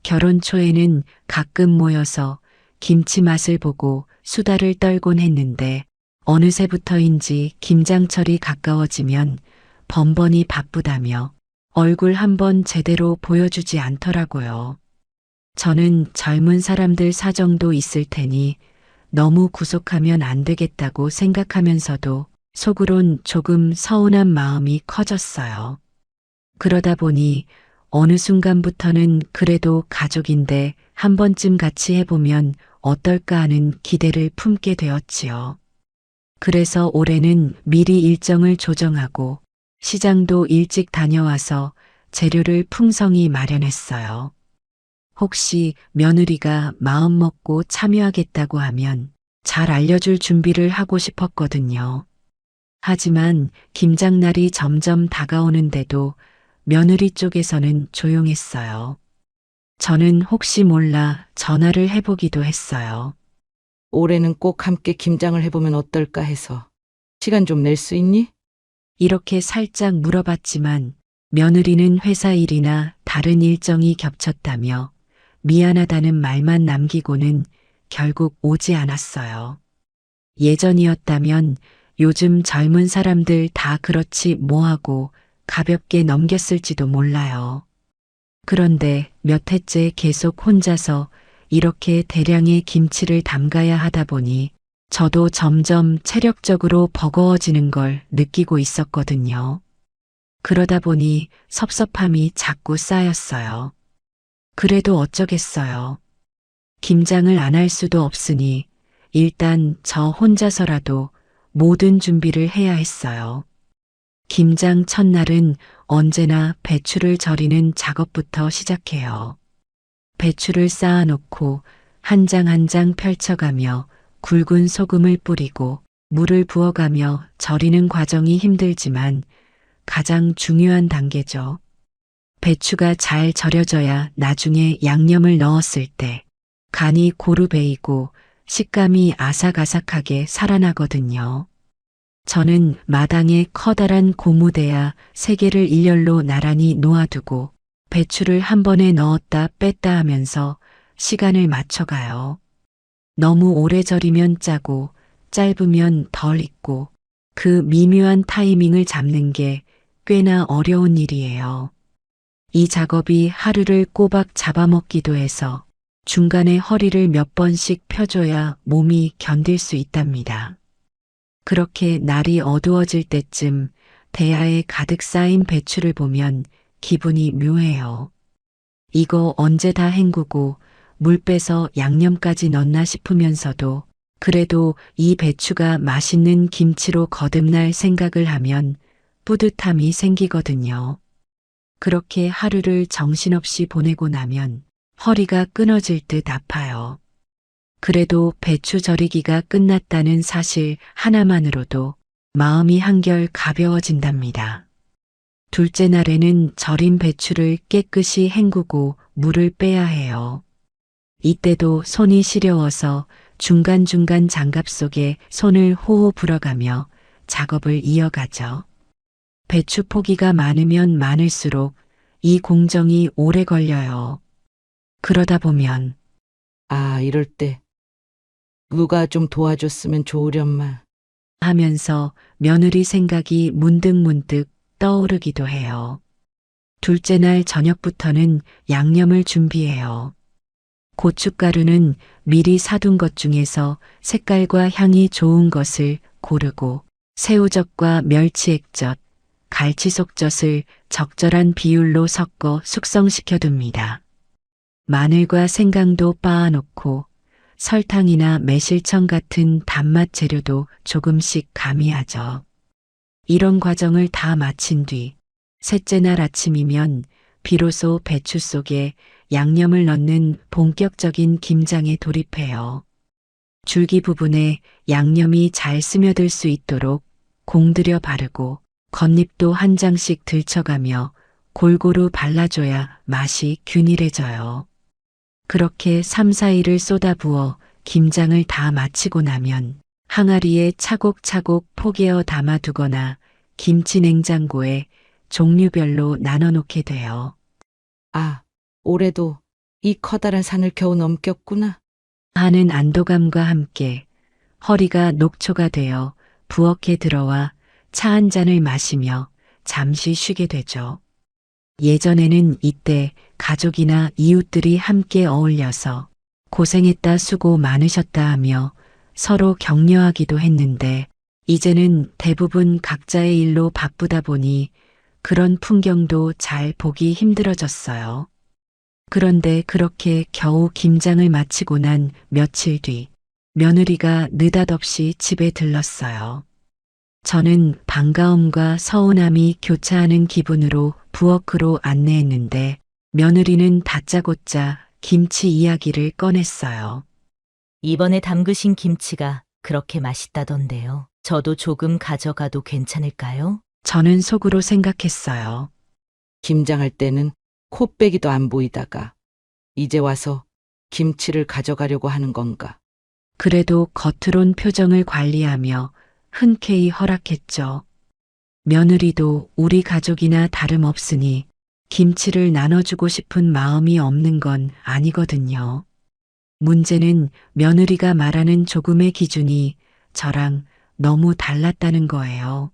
결혼 초에는 가끔 모여서 김치 맛을 보고 수다를 떨곤 했는데 어느새부터인지 김장철이 가까워지면 번번이 바쁘다며 얼굴 한번 제대로 보여주지 않더라고요. 저는 젊은 사람들 사정도 있을 테니 너무 구속하면 안 되겠다고 생각하면서도 속으론 조금 서운한 마음이 커졌어요. 그러다 보니 어느 순간부터는 그래도 가족인데 한 번쯤 같이 해보면 어떨까 하는 기대를 품게 되었지요. 그래서 올해는 미리 일정을 조정하고 시장도 일찍 다녀와서 재료를 풍성히 마련했어요. 혹시 며느리가 마음먹고 참여하겠다고 하면 잘 알려줄 준비를 하고 싶었거든요. 하지만 김장날이 점점 다가오는데도 며느리 쪽에서는 조용했어요. 저는 혹시 몰라 전화를 해보기도 했어요. 올해는 꼭 함께 김장을 해보면 어떨까 해서. 시간 좀 낼 수 있니? 이렇게 살짝 물어봤지만 며느리는 회사 일이나 다른 일정이 겹쳤다며 미안하다는 말만 남기고는 결국 오지 않았어요. 예전이었다면 요즘 젊은 사람들 다 그렇지 뭐하고 가볍게 넘겼을지도 몰라요. 그런데 몇 해째 계속 혼자서 이렇게 대량의 김치를 담가야 하다 보니 저도 점점 체력적으로 버거워지는 걸 느끼고 있었거든요. 그러다 보니 섭섭함이 자꾸 쌓였어요. 그래도 어쩌겠어요. 김장을 안 할 수도 없으니 일단 저 혼자서라도 모든 준비를 해야 했어요. 김장 첫날은 언제나 배추를 절이는 작업부터 시작해요. 배추를 쌓아놓고 한 장 한 장 펼쳐가며 굵은 소금을 뿌리고 물을 부어가며 절이는 과정이 힘들지만 가장 중요한 단계죠. 배추가 잘 절여져야 나중에 양념을 넣었을 때 간이 고루 배이고 식감이 아삭아삭하게 살아나거든요. 저는 마당에 커다란 고무대야 3개를 일렬로 나란히 놓아두고 배추를 한 번에 넣었다 뺐다 하면서 시간을 맞춰가요. 너무 오래 절이면 짜고 짧으면 덜 익고 그 미묘한 타이밍을 잡는 게 꽤나 어려운 일이에요. 이 작업이 하루를 꼬박 잡아먹기도 해서 중간에 허리를 몇 번씩 펴줘야 몸이 견딜 수 있답니다. 그렇게 날이 어두워질 때쯤 대야에 가득 쌓인 배추를 보면 기분이 묘해요. 이거 언제 다 헹구고 물 빼서 양념까지 넣나 싶으면서도 그래도 이 배추가 맛있는 김치로 거듭날 생각을 하면 뿌듯함이 생기거든요. 그렇게 하루를 정신없이 보내고 나면 허리가 끊어질 듯 아파요. 그래도 배추 절이기가 끝났다는 사실 하나만으로도 마음이 한결 가벼워진답니다. 둘째 날에는 절인 배추를 깨끗이 헹구고 물을 빼야 해요. 이때도 손이 시려워서 중간중간 장갑 속에 손을 호호 불어가며 작업을 이어가죠. 배추 포기가 많으면 많을수록 이 공정이 오래 걸려요. 그러다 보면 아, 이럴 때 누가 좀 도와줬으면 좋으련만. 하면서 며느리 생각이 문득문득 떠오르기도 해요. 둘째 날 저녁부터는 양념을 준비해요. 고춧가루는 미리 사둔 것 중에서 색깔과 향이 좋은 것을 고르고 새우젓과 멸치액젓, 갈치속젓을 적절한 비율로 섞어 숙성시켜 둡니다. 마늘과 생강도 빻아놓고 설탕이나 매실청 같은 단맛 재료도 조금씩 가미하죠. 이런 과정을 다 마친 뒤 셋째 날 아침이면 비로소 배추 속에 양념을 넣는 본격적인 김장에 돌입해요. 줄기 부분에 양념이 잘 스며들 수 있도록 공들여 바르고 겉잎도 한 장씩 들쳐가며 골고루 발라줘야 맛이 균일해져요. 그렇게 3, 4일을 쏟아부어 김장을 다 마치고 나면 항아리에 차곡차곡 포개어 담아두거나 김치 냉장고에 종류별로 나눠 놓게 돼요. 아, 올해도 이 커다란 산을 겨우 넘겼구나. 하는 안도감과 함께 허리가 녹초가 되어 부엌에 들어와 차 한 잔을 마시며 잠시 쉬게 되죠. 예전에는 이때 가족이나 이웃들이 함께 어울려서 고생했다 수고 많으셨다 하며 서로 격려하기도 했는데 이제는 대부분 각자의 일로 바쁘다 보니 그런 풍경도 잘 보기 힘들어졌어요. 그런데 그렇게 겨우 김장을 마치고 난 며칠 뒤 며느리가 느닷없이 집에 들렀어요. 저는 반가움과 서운함이 교차하는 기분으로 부엌으로 안내했는데 며느리는 다짜고짜 김치 이야기를 꺼냈어요. 이번에 담그신 김치가 그렇게 맛있다던데요. 저도 조금 가져가도 괜찮을까요? 저는 속으로 생각했어요. 김장할 때는 코빼기도 안 보이다가 이제 와서 김치를 가져가려고 하는 건가? 그래도 겉으론 표정을 관리하며 흔쾌히 허락했죠. 며느리도 우리 가족이나 다름없으니 김치를 나눠주고 싶은 마음이 없는 건 아니거든요. 문제는 며느리가 말하는 조금의 기준이 저랑 너무 달랐다는 거예요.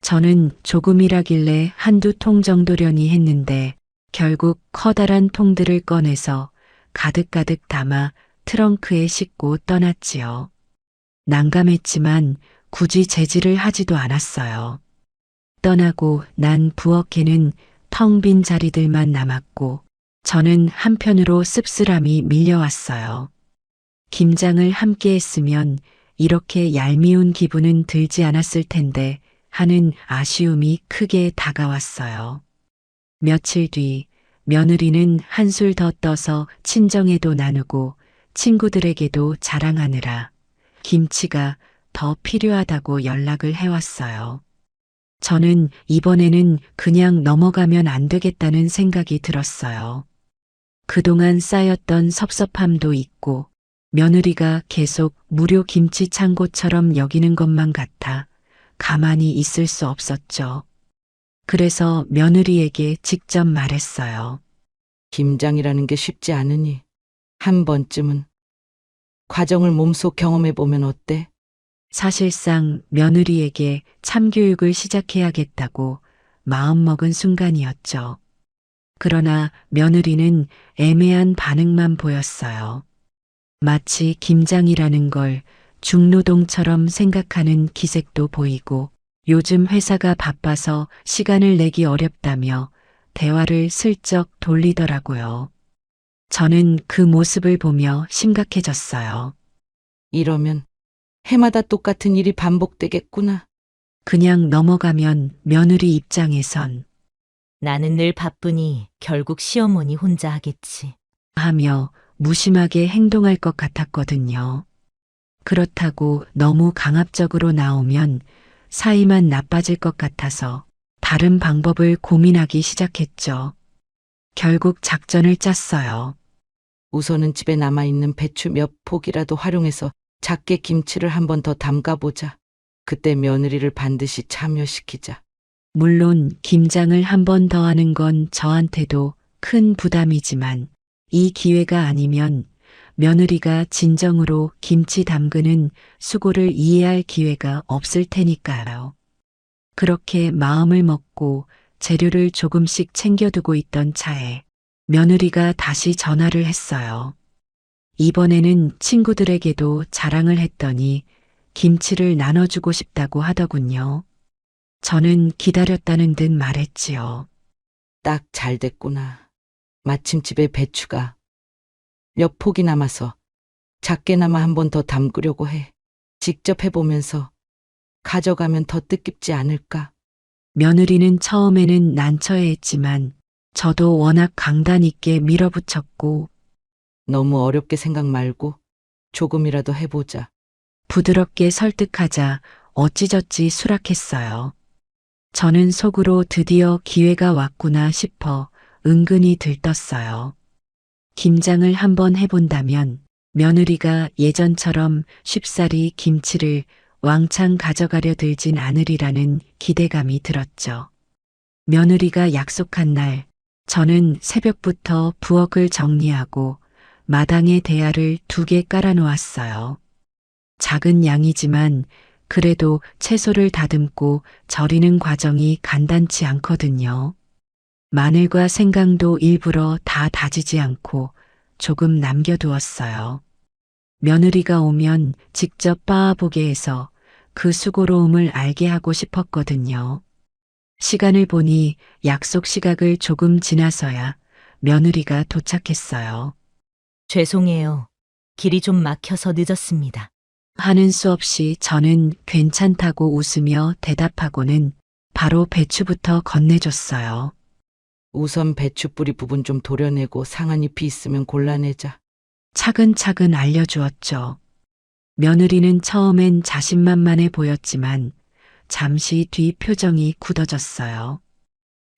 저는 조금이라길래 한두 통 정도려니 했는데 결국 커다란 통들을 꺼내서 가득가득 담아 트렁크에 싣고 떠났지요. 난감했지만 굳이 제지를 하지도 않았어요. 떠나고 난 부엌에는 텅 빈 자리들만 남았고 저는 한편으로 씁쓸함이 밀려왔어요. 김장을 함께 했으면 이렇게 얄미운 기분은 들지 않았을 텐데 하는 아쉬움이 크게 다가왔어요. 며칠 뒤 며느리는 한술 더 떠서 친정에도 나누고 친구들에게도 자랑하느라 김치가 더 필요하다고 연락을 해왔어요. 저는 이번에는 그냥 넘어가면 안 되겠다는 생각이 들었어요. 그동안 쌓였던 섭섭함도 있고 며느리가 계속 무료 김치 창고처럼 여기는 것만 같아 가만히 있을 수 없었죠. 그래서 며느리에게 직접 말했어요. 김장이라는 게 쉽지 않으니 한 번쯤은 과정을 몸소 경험해 보면 어때? 사실상 며느리에게 참교육을 시작해야겠다고 마음먹은 순간이었죠. 그러나 며느리는 애매한 반응만 보였어요. 마치 김장이라는 걸 중노동처럼 생각하는 기색도 보이고 요즘 회사가 바빠서 시간을 내기 어렵다며 대화를 슬쩍 돌리더라고요. 저는 그 모습을 보며 심각해졌어요. 이러면 해마다 똑같은 일이 반복되겠구나. 그냥 넘어가면 며느리 입장에선 나는 늘 바쁘니 결국 시어머니 혼자 하겠지. 하며 무심하게 행동할 것 같았거든요. 그렇다고 너무 강압적으로 나오면 사이만 나빠질 것 같아서 다른 방법을 고민하기 시작했죠. 결국 작전을 짰어요. 우선은 집에 남아있는 배추 몇 포기라도 활용해서 작게 김치를 한 번 더 담가보자. 그때 며느리를 반드시 참여시키자. 물론 김장을 한 번 더 하는 건 저한테도 큰 부담이지만 이 기회가 아니면 며느리가 진정으로 김치 담그는 수고를 이해할 기회가 없을 테니까요. 그렇게 마음을 먹고 재료를 조금씩 챙겨두고 있던 차에 며느리가 다시 전화를 했어요. 이번에는 친구들에게도 자랑을 했더니 김치를 나눠주고 싶다고 하더군요. 저는 기다렸다는 듯 말했지요. 딱 잘 됐구나. 마침 집에 배추가 몇 포기 남아서 작게나마 한 번 더 담그려고 해. 직접 해보면서 가져가면 더 뜻깊지 않을까? 며느리는 처음에는 난처해했지만 저도 워낙 강단 있게 밀어붙였고 너무 어렵게 생각 말고 조금이라도 해보자. 부드럽게 설득하자 어찌저찌 수락했어요. 저는 속으로 드디어 기회가 왔구나 싶어 은근히 들떴어요. 김장을 한번 해본다면 며느리가 예전처럼 쉽사리 김치를 왕창 가져가려 들진 않으리라는 기대감이 들었죠. 며느리가 약속한 날, 저는 새벽부터 부엌을 정리하고 마당에 대야를 2개 깔아놓았어요. 작은 양이지만 그래도 채소를 다듬고 절이는 과정이 간단치 않거든요. 마늘과 생강도 일부러 다 다지지 않고 조금 남겨두었어요. 며느리가 오면 직접 빻아보게 해서 그 수고로움을 알게 하고 싶었거든요. 시간을 보니 약속 시각을 조금 지나서야 며느리가 도착했어요. 죄송해요. 길이 좀 막혀서 늦었습니다. 하는 수 없이 저는 괜찮다고 웃으며 대답하고는 바로 배추부터 건네줬어요. 우선 배추 뿌리 부분 좀 도려내고 상한 잎이 있으면 골라내자. 차근차근 알려주었죠. 며느리는 처음엔 자신만만해 보였지만 잠시 뒤 표정이 굳어졌어요.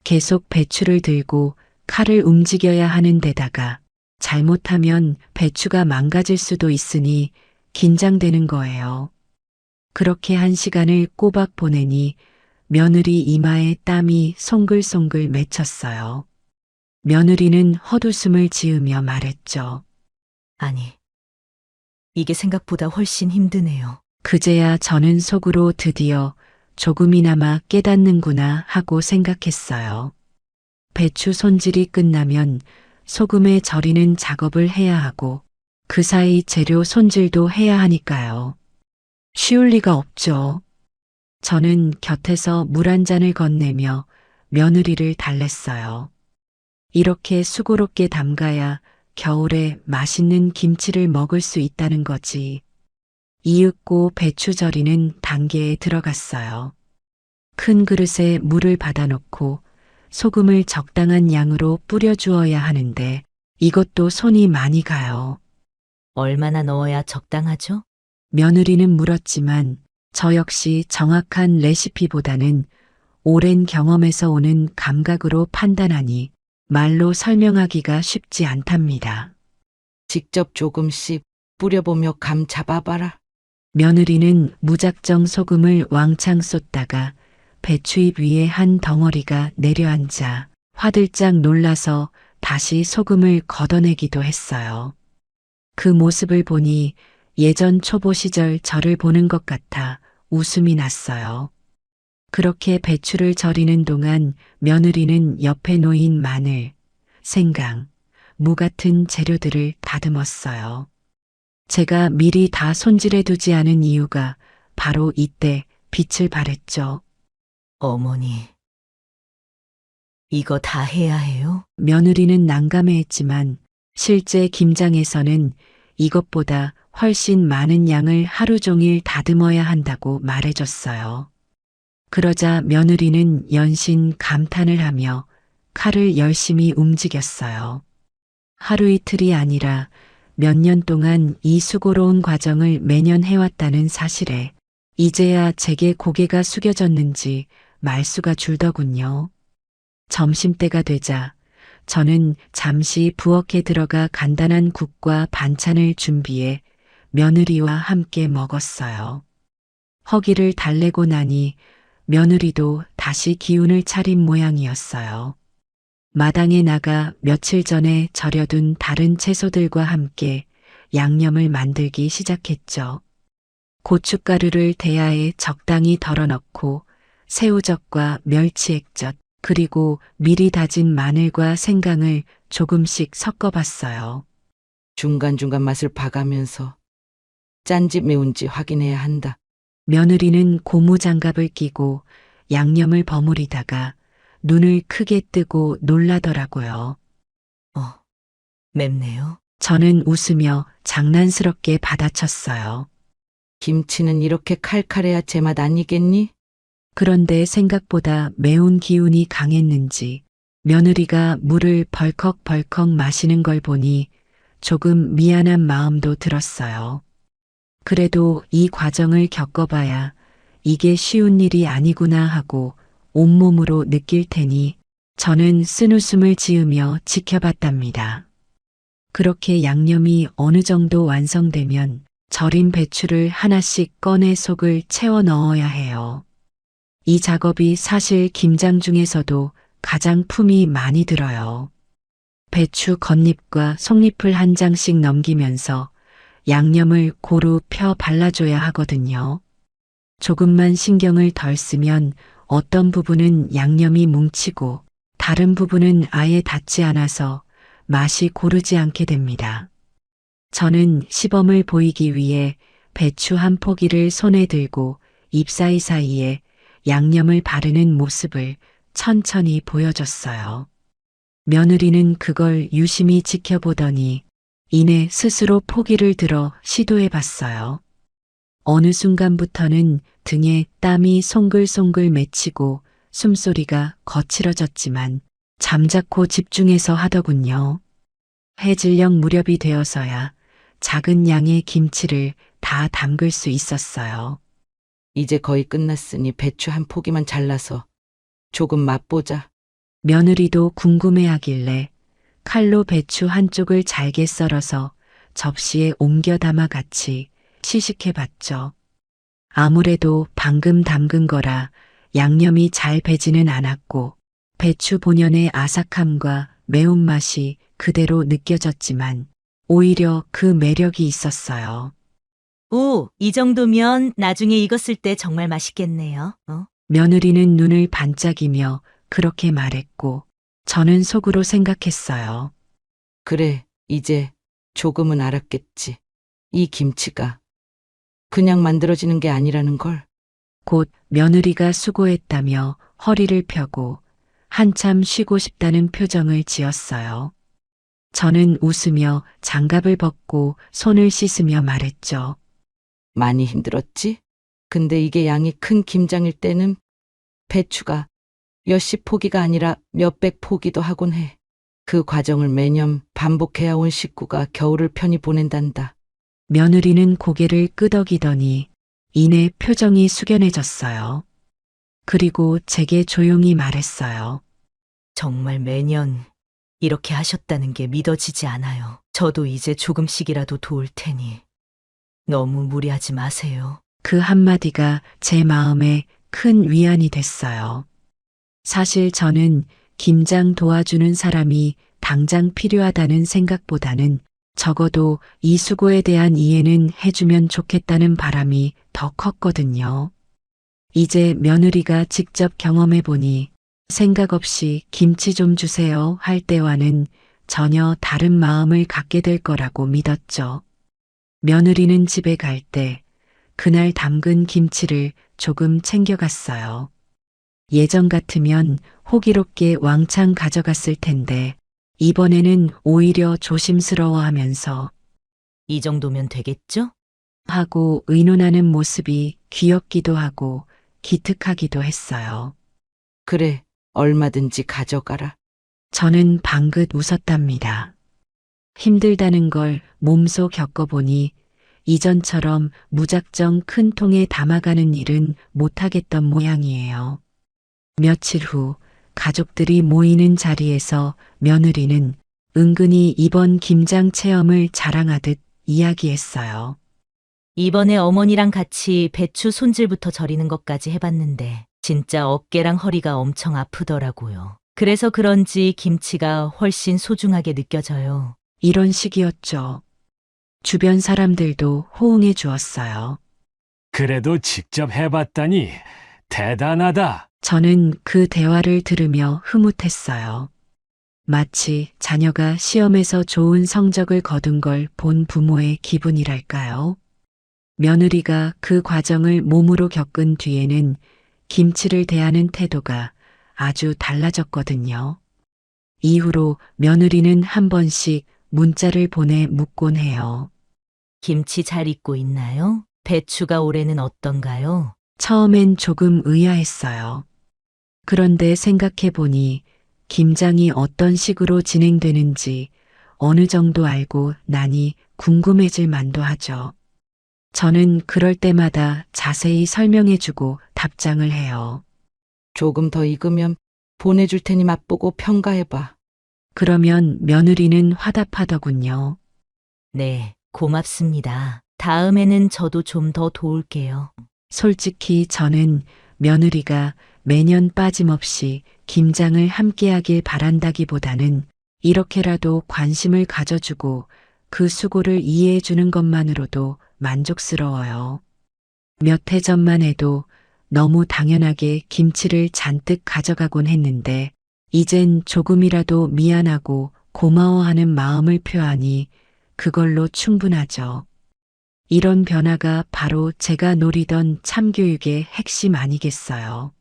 계속 배추를 들고 칼을 움직여야 하는 데다가 잘못하면 배추가 망가질 수도 있으니 긴장되는 거예요. 그렇게 한 시간을 꼬박 보내니 며느리 이마에 땀이 송글송글 맺혔어요. 며느리는 헛웃음을 지으며 말했죠. 아니, 이게 생각보다 훨씬 힘드네요. 그제야 저는 속으로 드디어 조금이나마 깨닫는구나 하고 생각했어요. 배추 손질이 끝나면 소금에 절이는 작업을 해야 하고 그 사이 재료 손질도 해야 하니까요. 쉬울 리가 없죠. 저는 곁에서 물 한 잔을 건네며 며느리를 달랬어요. 이렇게 수고롭게 담가야 겨울에 맛있는 김치를 먹을 수 있다는 거지. 이윽고 배추 절이는 단계에 들어갔어요. 큰 그릇에 물을 받아놓고 소금을 적당한 양으로 뿌려주어야 하는데 이것도 손이 많이 가요. 얼마나 넣어야 적당하죠? 며느리는 물었지만 저 역시 정확한 레시피보다는 오랜 경험에서 오는 감각으로 판단하니 말로 설명하기가 쉽지 않답니다. 직접 조금씩 뿌려보며 감 잡아봐라. 며느리는 무작정 소금을 왕창 쏟다가 배추잎 위에 한 덩어리가 내려앉아 화들짝 놀라서 다시 소금을 걷어내기도 했어요. 그 모습을 보니 예전 초보 시절 저를 보는 것 같아 웃음이 났어요. 그렇게 배추를 절이는 동안 며느리는 옆에 놓인 마늘, 생강, 무 같은 재료들을 다듬었어요. 제가 미리 다 손질해 두지 않은 이유가 바로 이때 빛을 발했죠. 어머니, 이거 다 해야 해요? 며느리는 난감해했지만 실제 김장에서는 이것보다 훨씬 많은 양을 하루 종일 다듬어야 한다고 말해줬어요. 그러자 며느리는 연신 감탄을 하며 칼을 열심히 움직였어요. 하루 이틀이 아니라 몇 년 동안 이 수고로운 과정을 매년 해왔다는 사실에 이제야 제게 고개가 숙여졌는지 말수가 줄더군요. 점심때가 되자 저는 잠시 부엌에 들어가 간단한 국과 반찬을 준비해 며느리와 함께 먹었어요. 허기를 달래고 나니 며느리도 다시 기운을 차린 모양이었어요. 마당에 나가 며칠 전에 절여둔 다른 채소들과 함께 양념을 만들기 시작했죠. 고춧가루를 대야에 적당히 덜어넣고 새우젓과 멸치액젓 그리고 미리 다진 마늘과 생강을 조금씩 섞어봤어요. 중간중간 맛을 봐가면서 짠지 매운지 확인해야 한다. 며느리는 고무장갑을 끼고 양념을 버무리다가 눈을 크게 뜨고 놀라더라고요. 맵네요. 저는 웃으며 장난스럽게 받아쳤어요. 김치는 이렇게 칼칼해야 제맛 아니겠니? 그런데 생각보다 매운 기운이 강했는지 며느리가 물을 벌컥벌컥 마시는 걸 보니 조금 미안한 마음도 들었어요. 그래도 이 과정을 겪어봐야 이게 쉬운 일이 아니구나 하고 온몸으로 느낄 테니 저는 쓴웃음을 지으며 지켜봤답니다. 그렇게 양념이 어느 정도 완성되면 절인 배추를 하나씩 꺼내 속을 채워 넣어야 해요. 이 작업이 사실 김장 중에서도 가장 품이 많이 들어요. 배추 겉잎과 속잎을 한 장씩 넘기면서 양념을 고루 펴 발라줘야 하거든요. 조금만 신경을 덜 쓰면 어떤 부분은 양념이 뭉치고 다른 부분은 아예 닿지 않아서 맛이 고르지 않게 됩니다. 저는 시범을 보이기 위해 배추 한 포기를 손에 들고 잎 사이사이에 양념을 바르는 모습을 천천히 보여줬어요. 며느리는 그걸 유심히 지켜보더니 이내 스스로 포기를 들어 시도해 봤어요. 어느 순간부터는 등에 땀이 송글송글 맺히고 숨소리가 거칠어졌지만 잠자코 집중해서 하더군요. 해질녘 무렵이 되어서야 작은 양의 김치를 다 담글 수 있었어요. 이제 거의 끝났으니 배추 한 포기만 잘라서 조금 맛보자. 며느리도 궁금해하길래 칼로 배추 한쪽을 잘게 썰어서 접시에 옮겨 담아 같이 시식해 봤죠. 아무래도 방금 담근 거라 양념이 잘 배지는 않았고 배추 본연의 아삭함과 매운맛이 그대로 느껴졌지만 오히려 그 매력이 있었어요. 오, 이 정도면 나중에 익었을 때 정말 맛있겠네요. 며느리는 눈을 반짝이며 그렇게 말했고 저는 속으로 생각했어요. 그래, 이제 조금은 알았겠지. 이 김치가 그냥 만들어지는 게 아니라는 걸. 곧 며느리가 수고했다며 허리를 펴고 한참 쉬고 싶다는 표정을 지었어요. 저는 웃으며 장갑을 벗고 손을 씻으며 말했죠. 많이 힘들었지? 근데 이게 양이 큰 김장일 때는 배추가 몇십 포기가 아니라 몇백 포기도 하곤 해. 그 과정을 매년 반복해야 온 식구가 겨울을 편히 보낸단다. 며느리는 고개를 끄덕이더니 이내 표정이 숙연해졌어요. 그리고 제게 조용히 말했어요. 정말 매년 이렇게 하셨다는 게 믿어지지 않아요. 저도 이제 조금씩이라도 도울 테니 너무 무리하지 마세요. 그 한마디가 제 마음에 큰 위안이 됐어요. 사실 저는 김장 도와주는 사람이 당장 필요하다는 생각보다는 적어도 이 수고에 대한 이해는 해주면 좋겠다는 바람이 더 컸거든요. 이제 며느리가 직접 경험해보니 생각 없이 김치 좀 주세요 할 때와는 전혀 다른 마음을 갖게 될 거라고 믿었죠. 며느리는 집에 갈 때 그날 담근 김치를 조금 챙겨갔어요. 예전 같으면 호기롭게 왕창 가져갔을 텐데 이번에는 오히려 조심스러워하면서 이 정도면 되겠죠? 하고 의논하는 모습이 귀엽기도 하고 기특하기도 했어요. 그래, 얼마든지 가져가라. 저는 방긋 웃었답니다. 힘들다는 걸 몸소 겪어보니 이전처럼 무작정 큰 통에 담아가는 일은 못하겠던 모양이에요. 며칠 후 가족들이 모이는 자리에서 며느리는 은근히 이번 김장 체험을 자랑하듯 이야기했어요. 이번에 어머니랑 같이 배추 손질부터 절이는 것까지 해봤는데 진짜 어깨랑 허리가 엄청 아프더라고요. 그래서 그런지 김치가 훨씬 소중하게 느껴져요. 이런 식이었죠. 주변 사람들도 호응해 주었어요. 그래도 직접 해봤다니 대단하다. 저는 그 대화를 들으며 흐뭇했어요. 마치 자녀가 시험에서 좋은 성적을 거둔 걸 본 부모의 기분이랄까요? 며느리가 그 과정을 몸으로 겪은 뒤에는 김치를 대하는 태도가 아주 달라졌거든요. 이후로 며느리는 한 번씩 문자를 보내 묻곤 해요. 김치 잘 익고 있나요? 배추가 올해는 어떤가요? 처음엔 조금 의아했어요. 그런데 생각해보니 김장이 어떤 식으로 진행되는지 어느 정도 알고 나니 궁금해질 만도 하죠. 저는 그럴 때마다 자세히 설명해주고 답장을 해요. 조금 더 익으면 보내줄 테니 맛보고 평가해봐. 그러면 며느리는 화답하더군요. 네, 고맙습니다. 다음에는 저도 좀 더 도울게요. 솔직히 저는 며느리가 매년 빠짐없이 김장을 함께하길 바란다기보다는 이렇게라도 관심을 가져주고 그 수고를 이해해주는 것만으로도 만족스러워요. 몇 해 전만 해도 너무 당연하게 김치를 잔뜩 가져가곤 했는데 이젠 조금이라도 미안하고 고마워하는 마음을 표하니 그걸로 충분하죠. 이런 변화가 바로 제가 노리던 참교육의 핵심 아니겠어요.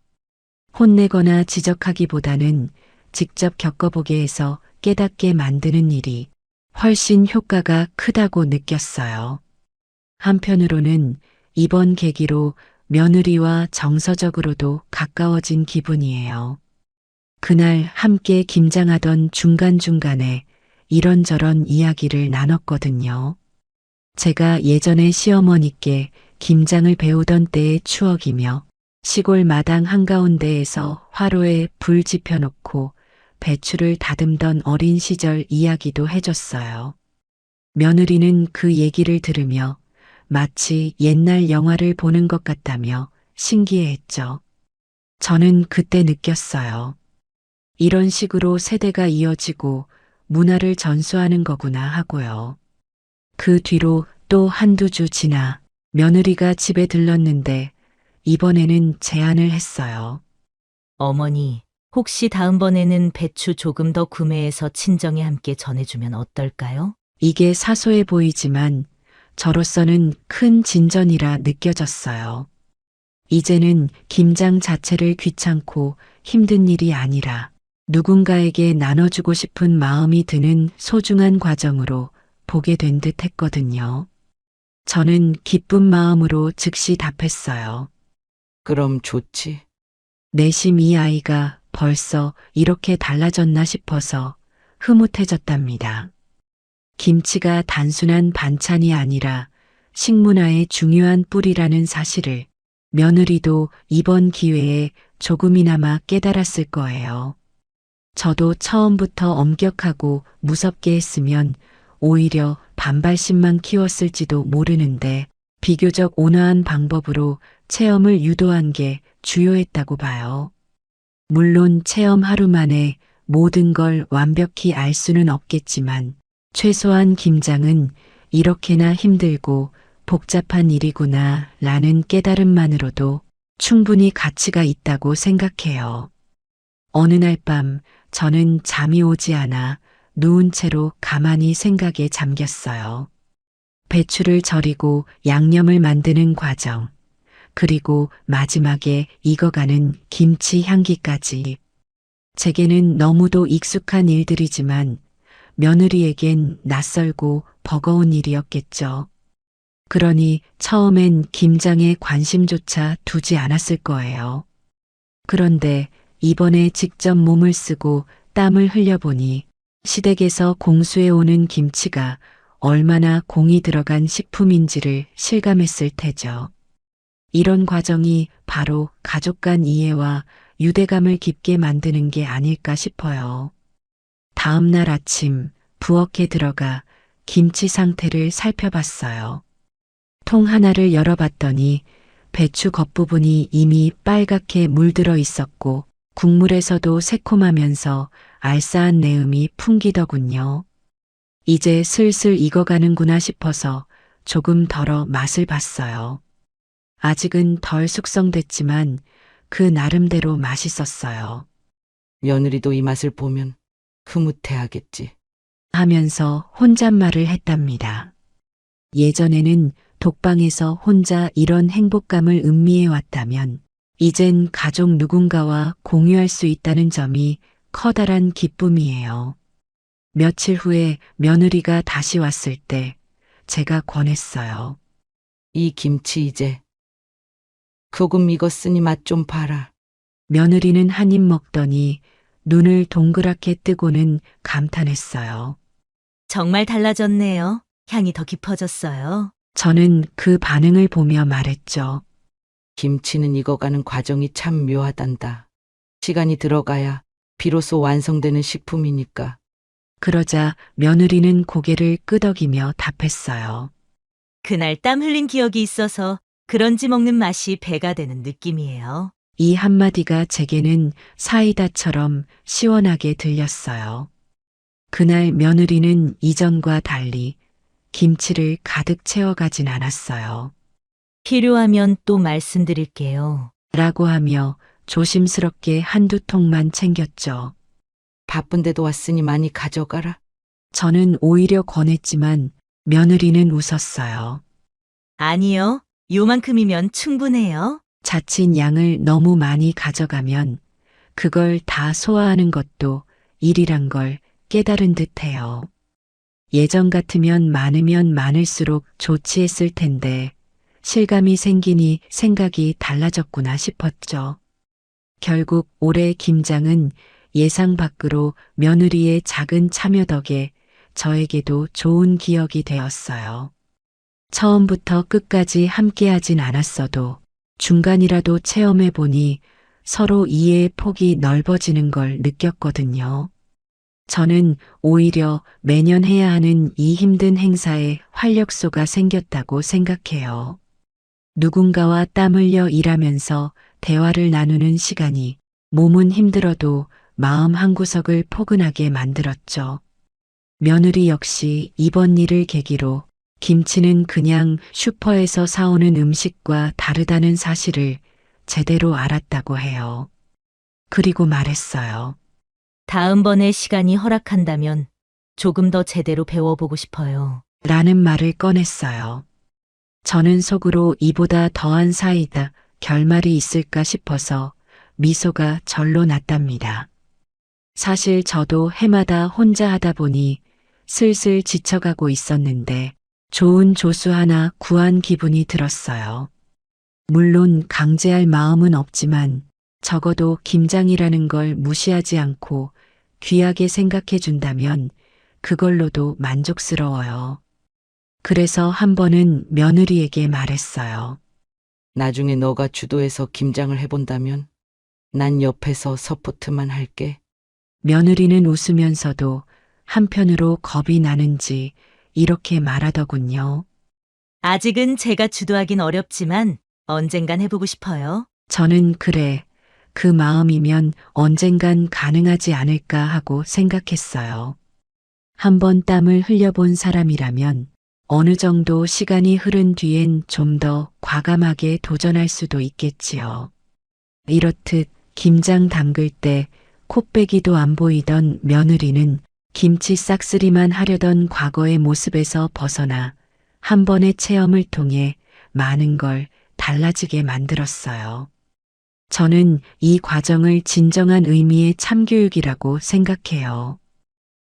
혼내거나 지적하기보다는 직접 겪어보게 해서 깨닫게 만드는 일이 훨씬 효과가 크다고 느꼈어요. 한편으로는 이번 계기로 며느리와 정서적으로도 가까워진 기분이에요. 그날 함께 김장하던 중간중간에 이런저런 이야기를 나눴거든요. 제가 예전에 시어머니께 김장을 배우던 때의 추억이며 시골 마당 한가운데에서 화로에 불 지펴놓고 배추를 다듬던 어린 시절 이야기도 해줬어요. 며느리는 그 얘기를 들으며 마치 옛날 영화를 보는 것 같다며 신기해했죠. 저는 그때 느꼈어요. 이런 식으로 세대가 이어지고 문화를 전수하는 거구나 하고요. 그 뒤로 또 한두 주 지나 며느리가 집에 들렀는데 이번에는 제안을 했어요. 어머니, 혹시 다음번에는 배추 조금 더 구매해서 친정에 함께 전해주면 어떨까요? 이게 사소해 보이지만 저로서는 큰 진전이라 느껴졌어요. 이제는 김장 자체를 귀찮고 힘든 일이 아니라 누군가에게 나눠주고 싶은 마음이 드는 소중한 과정으로 보게 된 듯 했거든요. 저는 기쁜 마음으로 즉시 답했어요. 그럼 좋지. 내심 이 아이가 벌써 이렇게 달라졌나 싶어서 흐뭇해졌답니다. 김치가 단순한 반찬이 아니라 식문화의 중요한 뿌리라는 사실을 며느리도 이번 기회에 조금이나마 깨달았을 거예요. 저도 처음부터 엄격하고 무섭게 했으면 오히려 반발심만 키웠을지도 모르는데 비교적 온화한 방법으로 체험을 유도한 게 주요했다고 봐요. 물론 체험 하루 만에 모든 걸 완벽히 알 수는 없겠지만 최소한 김장은 이렇게나 힘들고 복잡한 일이구나 라는 깨달음만으로도 충분히 가치가 있다고 생각해요. 어느 날 밤 저는 잠이 오지 않아 누운 채로 가만히 생각에 잠겼어요. 배추를 절이고 양념을 만드는 과정, 그리고 마지막에 익어가는 김치 향기까지. 제게는 너무도 익숙한 일들이지만 며느리에겐 낯설고 버거운 일이었겠죠. 그러니 처음엔 김장에 관심조차 두지 않았을 거예요. 그런데 이번에 직접 몸을 쓰고 땀을 흘려보니 시댁에서 공수해 오는 김치가 얼마나 공이 들어간 식품인지를 실감했을 테죠. 이런 과정이 바로 가족 간 이해와 유대감을 깊게 만드는 게 아닐까 싶어요. 다음 날 아침 부엌에 들어가 김치 상태를 살펴봤어요. 통 하나를 열어봤더니 배추 겉부분이 이미 빨갛게 물들어 있었고 국물에서도 새콤하면서 알싸한 내음이 풍기더군요. 이제 슬슬 익어가는구나 싶어서 조금 덜어 맛을 봤어요. 아직은 덜 숙성됐지만 그 나름대로 맛있었어요. 며느리도 이 맛을 보면 흐뭇해하겠지. 하면서 혼잣말을 했답니다. 예전에는 독방에서 혼자 이런 행복감을 음미해 왔다면 이젠 가족 누군가와 공유할 수 있다는 점이 커다란 기쁨이에요. 며칠 후에 며느리가 다시 왔을 때 제가 권했어요. 이 김치 이제 조금 익었으니 맛 좀 봐라. 며느리는 한 입 먹더니 눈을 동그랗게 뜨고는 감탄했어요. 정말 달라졌네요. 향이 더 깊어졌어요. 저는 그 반응을 보며 말했죠. 김치는 익어가는 과정이 참 묘하단다. 시간이 들어가야 비로소 완성되는 식품이니까. 그러자 며느리는 고개를 끄덕이며 답했어요. 그날 땀 흘린 기억이 있어서 그런지 먹는 맛이 배가 되는 느낌이에요. 이 한마디가 제게는 사이다처럼 시원하게 들렸어요. 그날 며느리는 이전과 달리 김치를 가득 채워가진 않았어요. 필요하면 또 말씀드릴게요. 라고 하며 조심스럽게 한두 통만 챙겼죠. 바쁜데도 왔으니 많이 가져가라. 저는 오히려 권했지만 며느리는 웃었어요. 아니요. 요만큼이면 충분해요. 자칫 양을 너무 많이 가져가면 그걸 다 소화하는 것도 일이란 걸 깨달은 듯해요. 예전 같으면 많으면 많을수록 좋지 했을 텐데 실감이 생기니 생각이 달라졌구나 싶었죠. 결국 올해 김장은 예상 밖으로 며느리의 작은 참여 덕에 저에게도 좋은 기억이 되었어요. 처음부터 끝까지 함께하진 않았어도 중간이라도 체험해 보니 서로 이해의 폭이 넓어지는 걸 느꼈거든요. 저는 오히려 매년 해야 하는 이 힘든 행사에 활력소가 생겼다고 생각해요. 누군가와 땀 흘려 일하면서 대화를 나누는 시간이 몸은 힘들어도 마음 한구석을 포근하게 만들었죠. 며느리 역시 이번 일을 계기로 김치는 그냥 슈퍼에서 사오는 음식과 다르다는 사실을 제대로 알았다고 해요. 그리고 말했어요. 다음번에 시간이 허락한다면 조금 더 제대로 배워보고 싶어요. 라는 말을 꺼냈어요. 저는 속으로 이보다 더한 사이다 결말이 있을까 싶어서 미소가 절로 났답니다. 사실 저도 해마다 혼자 하다 보니 슬슬 지쳐가고 있었는데 좋은 조수 하나 구한 기분이 들었어요. 물론 강제할 마음은 없지만 적어도 김장이라는 걸 무시하지 않고 귀하게 생각해 준다면 그걸로도 만족스러워요. 그래서 한 번은 며느리에게 말했어요. 나중에 너가 주도해서 김장을 해본다면 난 옆에서 서포트만 할게. 며느리는 웃으면서도 한편으로 겁이 나는지 이렇게 말하더군요. 아직은 제가 주도하긴 어렵지만 언젠간 해보고 싶어요. 저는 그래, 그 마음이면 언젠간 가능하지 않을까 하고 생각했어요. 한번 땀을 흘려본 사람이라면 어느 정도 시간이 흐른 뒤엔 좀 더 과감하게 도전할 수도 있겠지요. 이렇듯 김장 담글 때 콧배기도 안 보이던 며느리는 김치 싹쓸이만 하려던 과거의 모습에서 벗어나 한 번의 체험을 통해 많은 걸 달라지게 만들었어요. 저는 이 과정을 진정한 의미의 참교육이라고 생각해요.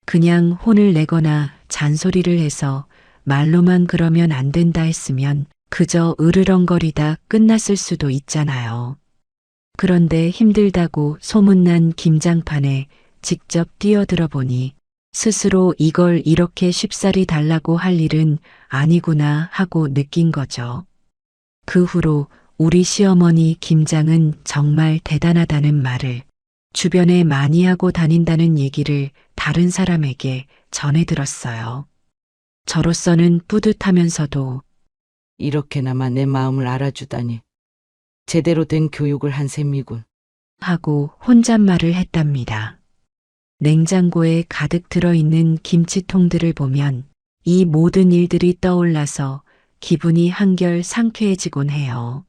그냥 혼을 내거나 잔소리를 해서 말로만 그러면 안 된다 했으면 그저 으르렁거리다 끝났을 수도 있잖아요. 그런데 힘들다고 소문난 김장판에 직접 뛰어들어 보니 스스로 이걸 이렇게 쉽사리 달라고 할 일은 아니구나 하고 느낀 거죠. 그 후로 우리 시어머니 김장은 정말 대단하다는 말을 주변에 많이 하고 다닌다는 얘기를 다른 사람에게 전해 들었어요. 저로서는 뿌듯하면서도 이렇게나마 내 마음을 알아주다니. 제대로 된 교육을 한 셈이군. 하고 혼잣말을 했답니다. 냉장고에 가득 들어있는 김치통들을 보면 이 모든 일들이 떠올라서 기분이 한결 상쾌해지곤 해요.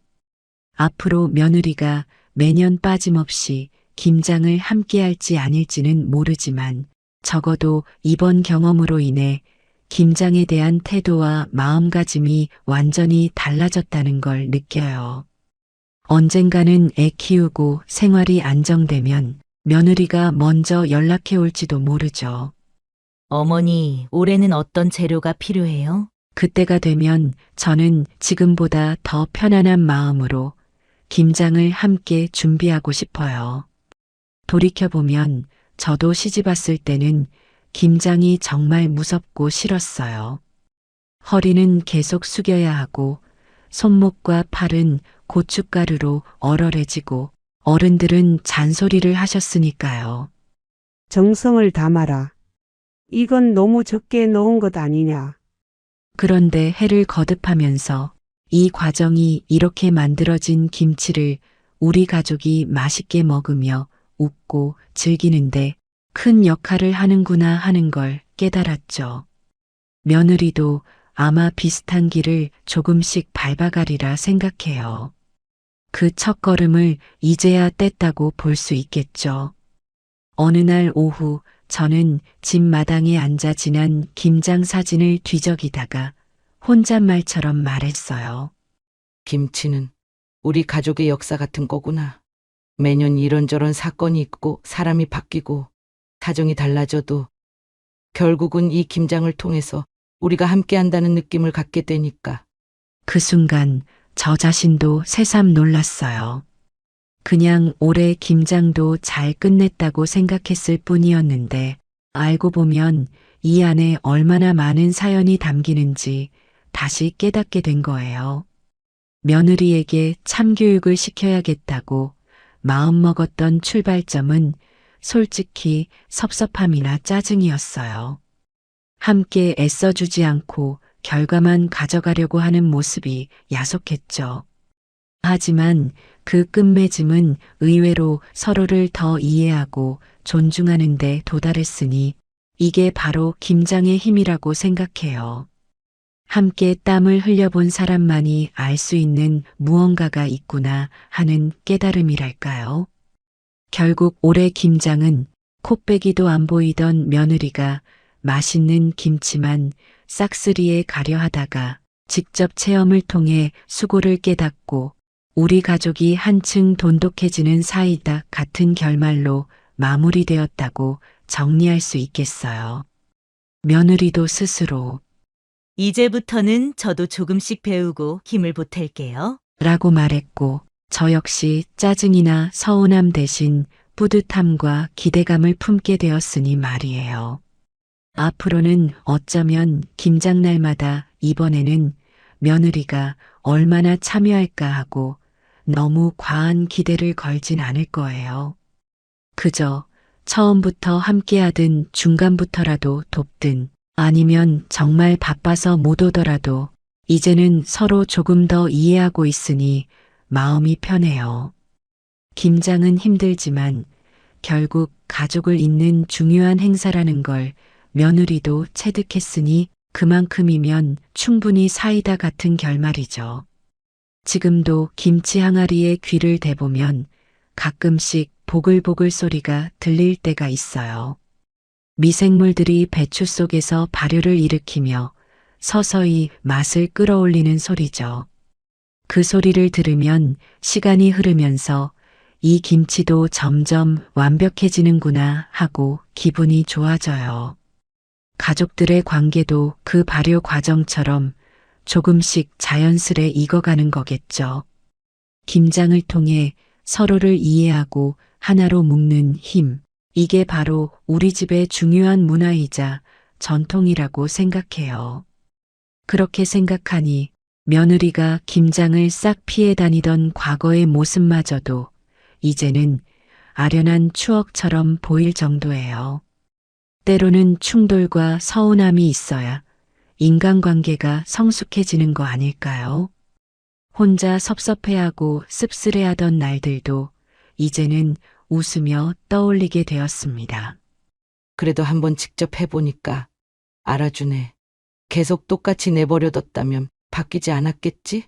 앞으로 며느리가 매년 빠짐없이 김장을 함께 할지 아닐지는 모르지만 적어도 이번 경험으로 인해 김장에 대한 태도와 마음가짐이 완전히 달라졌다는 걸 느껴요. 언젠가는 애 키우고 생활이 안정되면 며느리가 먼저 연락해 올지도 모르죠. 어머니, 올해는 어떤 재료가 필요해요? 그때가 되면 저는 지금보다 더 편안한 마음으로 김장을 함께 준비하고 싶어요. 돌이켜보면 저도 시집 왔을 때는 김장이 정말 무섭고 싫었어요. 허리는 계속 숙여야 하고 손목과 팔은 고춧가루로 얼얼해지고 어른들은 잔소리를 하셨으니까요. 정성을 담아라. 이건 너무 적게 넣은 것 아니냐. 그런데 해를 거듭하면서 이 과정이 이렇게 만들어진 김치를 우리 가족이 맛있게 먹으며 웃고 즐기는데 큰 역할을 하는구나 하는 걸 깨달았죠. 며느리도 아마 비슷한 길을 조금씩 밟아가리라 생각해요. 그 첫걸음을 이제야 뗐다고 볼 수 있겠죠. 어느 날 오후 저는 집 마당에 앉아 지난 김장 사진을 뒤적이다가 혼잣말처럼 말했어요. 김치는 우리 가족의 역사 같은 거구나. 매년 이런저런 사건이 있고 사람이 바뀌고 사정이 달라져도 결국은 이 김장을 통해서 우리가 함께 한다는 느낌을 갖게 되니까. 그 순간 저 자신도 새삼 놀랐어요. 그냥 올해 김장도 잘 끝냈다고 생각했을 뿐이었는데 알고 보면 이 안에 얼마나 많은 사연이 담기는지 다시 깨닫게 된 거예요. 며느리에게 참교육을 시켜야겠다고 마음먹었던 출발점은 솔직히 섭섭함이나 짜증이었어요. 함께 애써주지 않고 결과만 가져가려고 하는 모습이 야속했죠. 하지만 그 끝맺음은 의외로 서로를 더 이해하고 존중하는 데 도달했으니 이게 바로 김장의 힘이라고 생각해요. 함께 땀을 흘려본 사람만이 알 수 있는 무언가가 있구나 하는 깨달음이랄까요. 결국 올해 김장은 코빼기도 안 보이던 며느리가 맛있는 김치만 싹쓸이에 가려 하다가 직접 체험을 통해 수고를 깨닫고 우리 가족이 한층 돈독해지는 사이다 같은 결말로 마무리되었다고 정리할 수 있겠어요. 며느리도 스스로 이제부터는 저도 조금씩 배우고 힘을 보탤게요. 라고 말했고 저 역시 짜증이나 서운함 대신 뿌듯함과 기대감을 품게 되었으니 말이에요. 앞으로는 어쩌면 김장날마다 이번에는 며느리가 얼마나 참여할까 하고 너무 과한 기대를 걸진 않을 거예요. 그저 처음부터 함께하든 중간부터라도 돕든 아니면 정말 바빠서 못 오더라도 이제는 서로 조금 더 이해하고 있으니 마음이 편해요. 김장은 힘들지만 결국 가족을 잇는 중요한 행사라는 걸 며느리도 체득했으니 그만큼이면 충분히 사이다 같은 결말이죠. 지금도 김치 항아리에 귀를 대보면 가끔씩 보글보글 소리가 들릴 때가 있어요. 미생물들이 배추 속에서 발효를 일으키며 서서히 맛을 끌어올리는 소리죠. 그 소리를 들으면 시간이 흐르면서 이 김치도 점점 완벽해지는구나 하고 기분이 좋아져요. 가족들의 관계도 그 발효 과정처럼 조금씩 자연스레 익어가는 거겠죠. 김장을 통해 서로를 이해하고 하나로 묶는 힘. 이게 바로 우리 집의 중요한 문화이자 전통이라고 생각해요. 그렇게 생각하니 며느리가 김장을 싹 피해 다니던 과거의 모습마저도 이제는 아련한 추억처럼 보일 정도예요. 때로는 충돌과 서운함이 있어야 인간관계가 성숙해지는 거 아닐까요? 혼자 섭섭해하고 씁쓸해하던 날들도 이제는 웃으며 떠올리게 되었습니다. 그래도 한번 직접 해보니까 알아주네. 계속 똑같이 내버려뒀다면 바뀌지 않았겠지?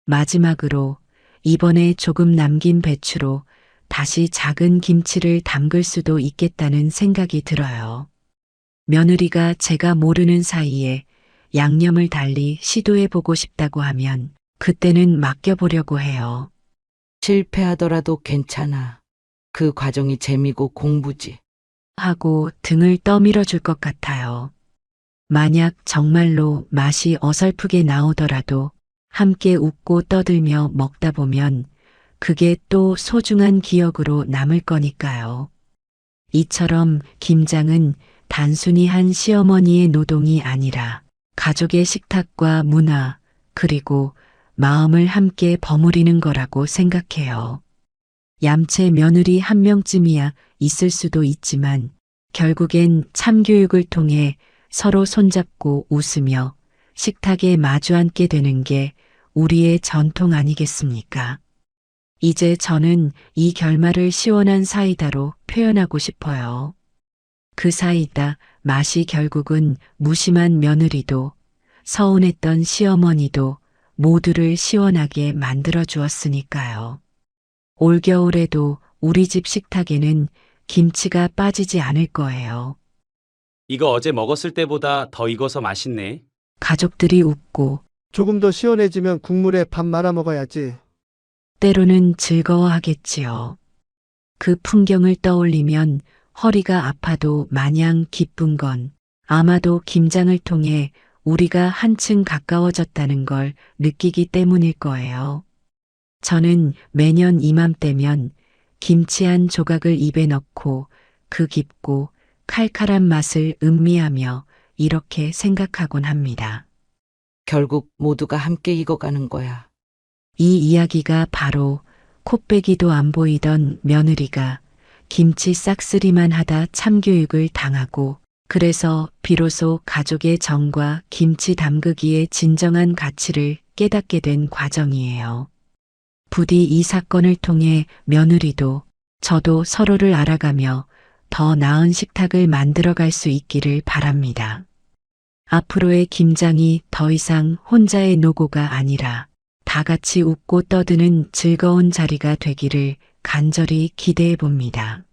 마지막으로 이번에 조금 남긴 배추로 다시 작은 김치를 담글 수도 있겠다는 생각이 들어요. 며느리가 제가 모르는 사이에 양념을 달리 시도해보고 싶다고 하면 그때는 맡겨보려고 해요. 실패하더라도 괜찮아. 그 과정이 재미고 공부지. 하고 등을 떠밀어 줄 것 같아요. 만약 정말로 맛이 어설프게 나오더라도 함께 웃고 떠들며 먹다 보면 그게 또 소중한 기억으로 남을 거니까요. 이처럼 김장은 단순히 한 시어머니의 노동이 아니라 가족의 식탁과 문화 그리고 마음을 함께 버무리는 거라고 생각해요. 얌체 며느리 한 명쯤이야 있을 수도 있지만 결국엔 참교육을 통해 서로 손잡고 웃으며 식탁에 마주 앉게 되는 게 우리의 전통 아니겠습니까? 이제 저는 이 결말을 시원한 사이다로 표현하고 싶어요. 그 사이다 맛이 결국은 무심한 며느리도 서운했던 시어머니도 모두를 시원하게 만들어 주었으니까요. 올겨울에도 우리 집 식탁에는 김치가 빠지지 않을 거예요. 이거 어제 먹었을 때보다 더 익어서 맛있네. 가족들이 웃고 조금 더 시원해지면 국물에 밥 말아 먹어야지. 때로는 즐거워하겠지요. 그 풍경을 떠올리면 허리가 아파도 마냥 기쁜 건 아마도 김장을 통해 우리가 한층 가까워졌다는 걸 느끼기 때문일 거예요. 저는 매년 이맘때면 김치 한 조각을 입에 넣고 그 깊고 칼칼한 맛을 음미하며 이렇게 생각하곤 합니다. 결국 모두가 함께 익어가는 거야. 이 이야기가 바로 코빼기도 안 보이던 며느리가 김치 싹쓸이만 하다 참교육을 당하고 그래서 비로소 가족의 정과 김치 담그기의 진정한 가치를 깨닫게 된 과정이에요. 부디 이 사건을 통해 며느리도 저도 서로를 알아가며 더 나은 식탁을 만들어갈 수 있기를 바랍니다. 앞으로의 김장이 더 이상 혼자의 노고가 아니라 다 같이 웃고 떠드는 즐거운 자리가 되기를 간절히 기대해 봅니다.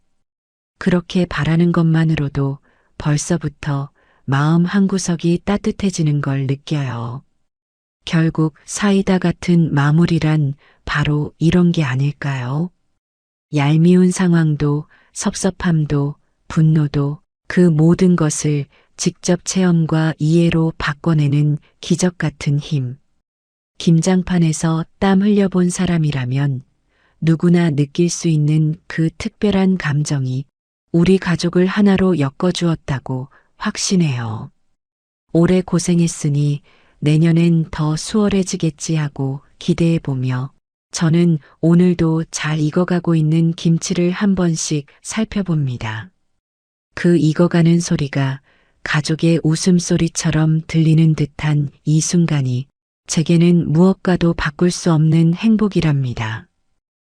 그렇게 바라는 것만으로도 벌써부터 마음 한구석이 따뜻해지는 걸 느껴요. 결국 사이다 같은 마무리란 바로 이런 게 아닐까요? 얄미운 상황도 섭섭함도 분노도 그 모든 것을 직접 체험과 이해로 바꿔내는 기적 같은 힘. 김장판에서 땀 흘려본 사람이라면 누구나 느낄 수 있는 그 특별한 감정이 우리 가족을 하나로 엮어주었다고 확신해요. 올해 고생했으니 내년엔 더 수월해지겠지 하고 기대해보며 저는 오늘도 잘 익어가고 있는 김치를 한 번씩 살펴봅니다. 그 익어가는 소리가 가족의 웃음소리처럼 들리는 듯한 이 순간이 제게는 무엇과도 바꿀 수 없는 행복이랍니다.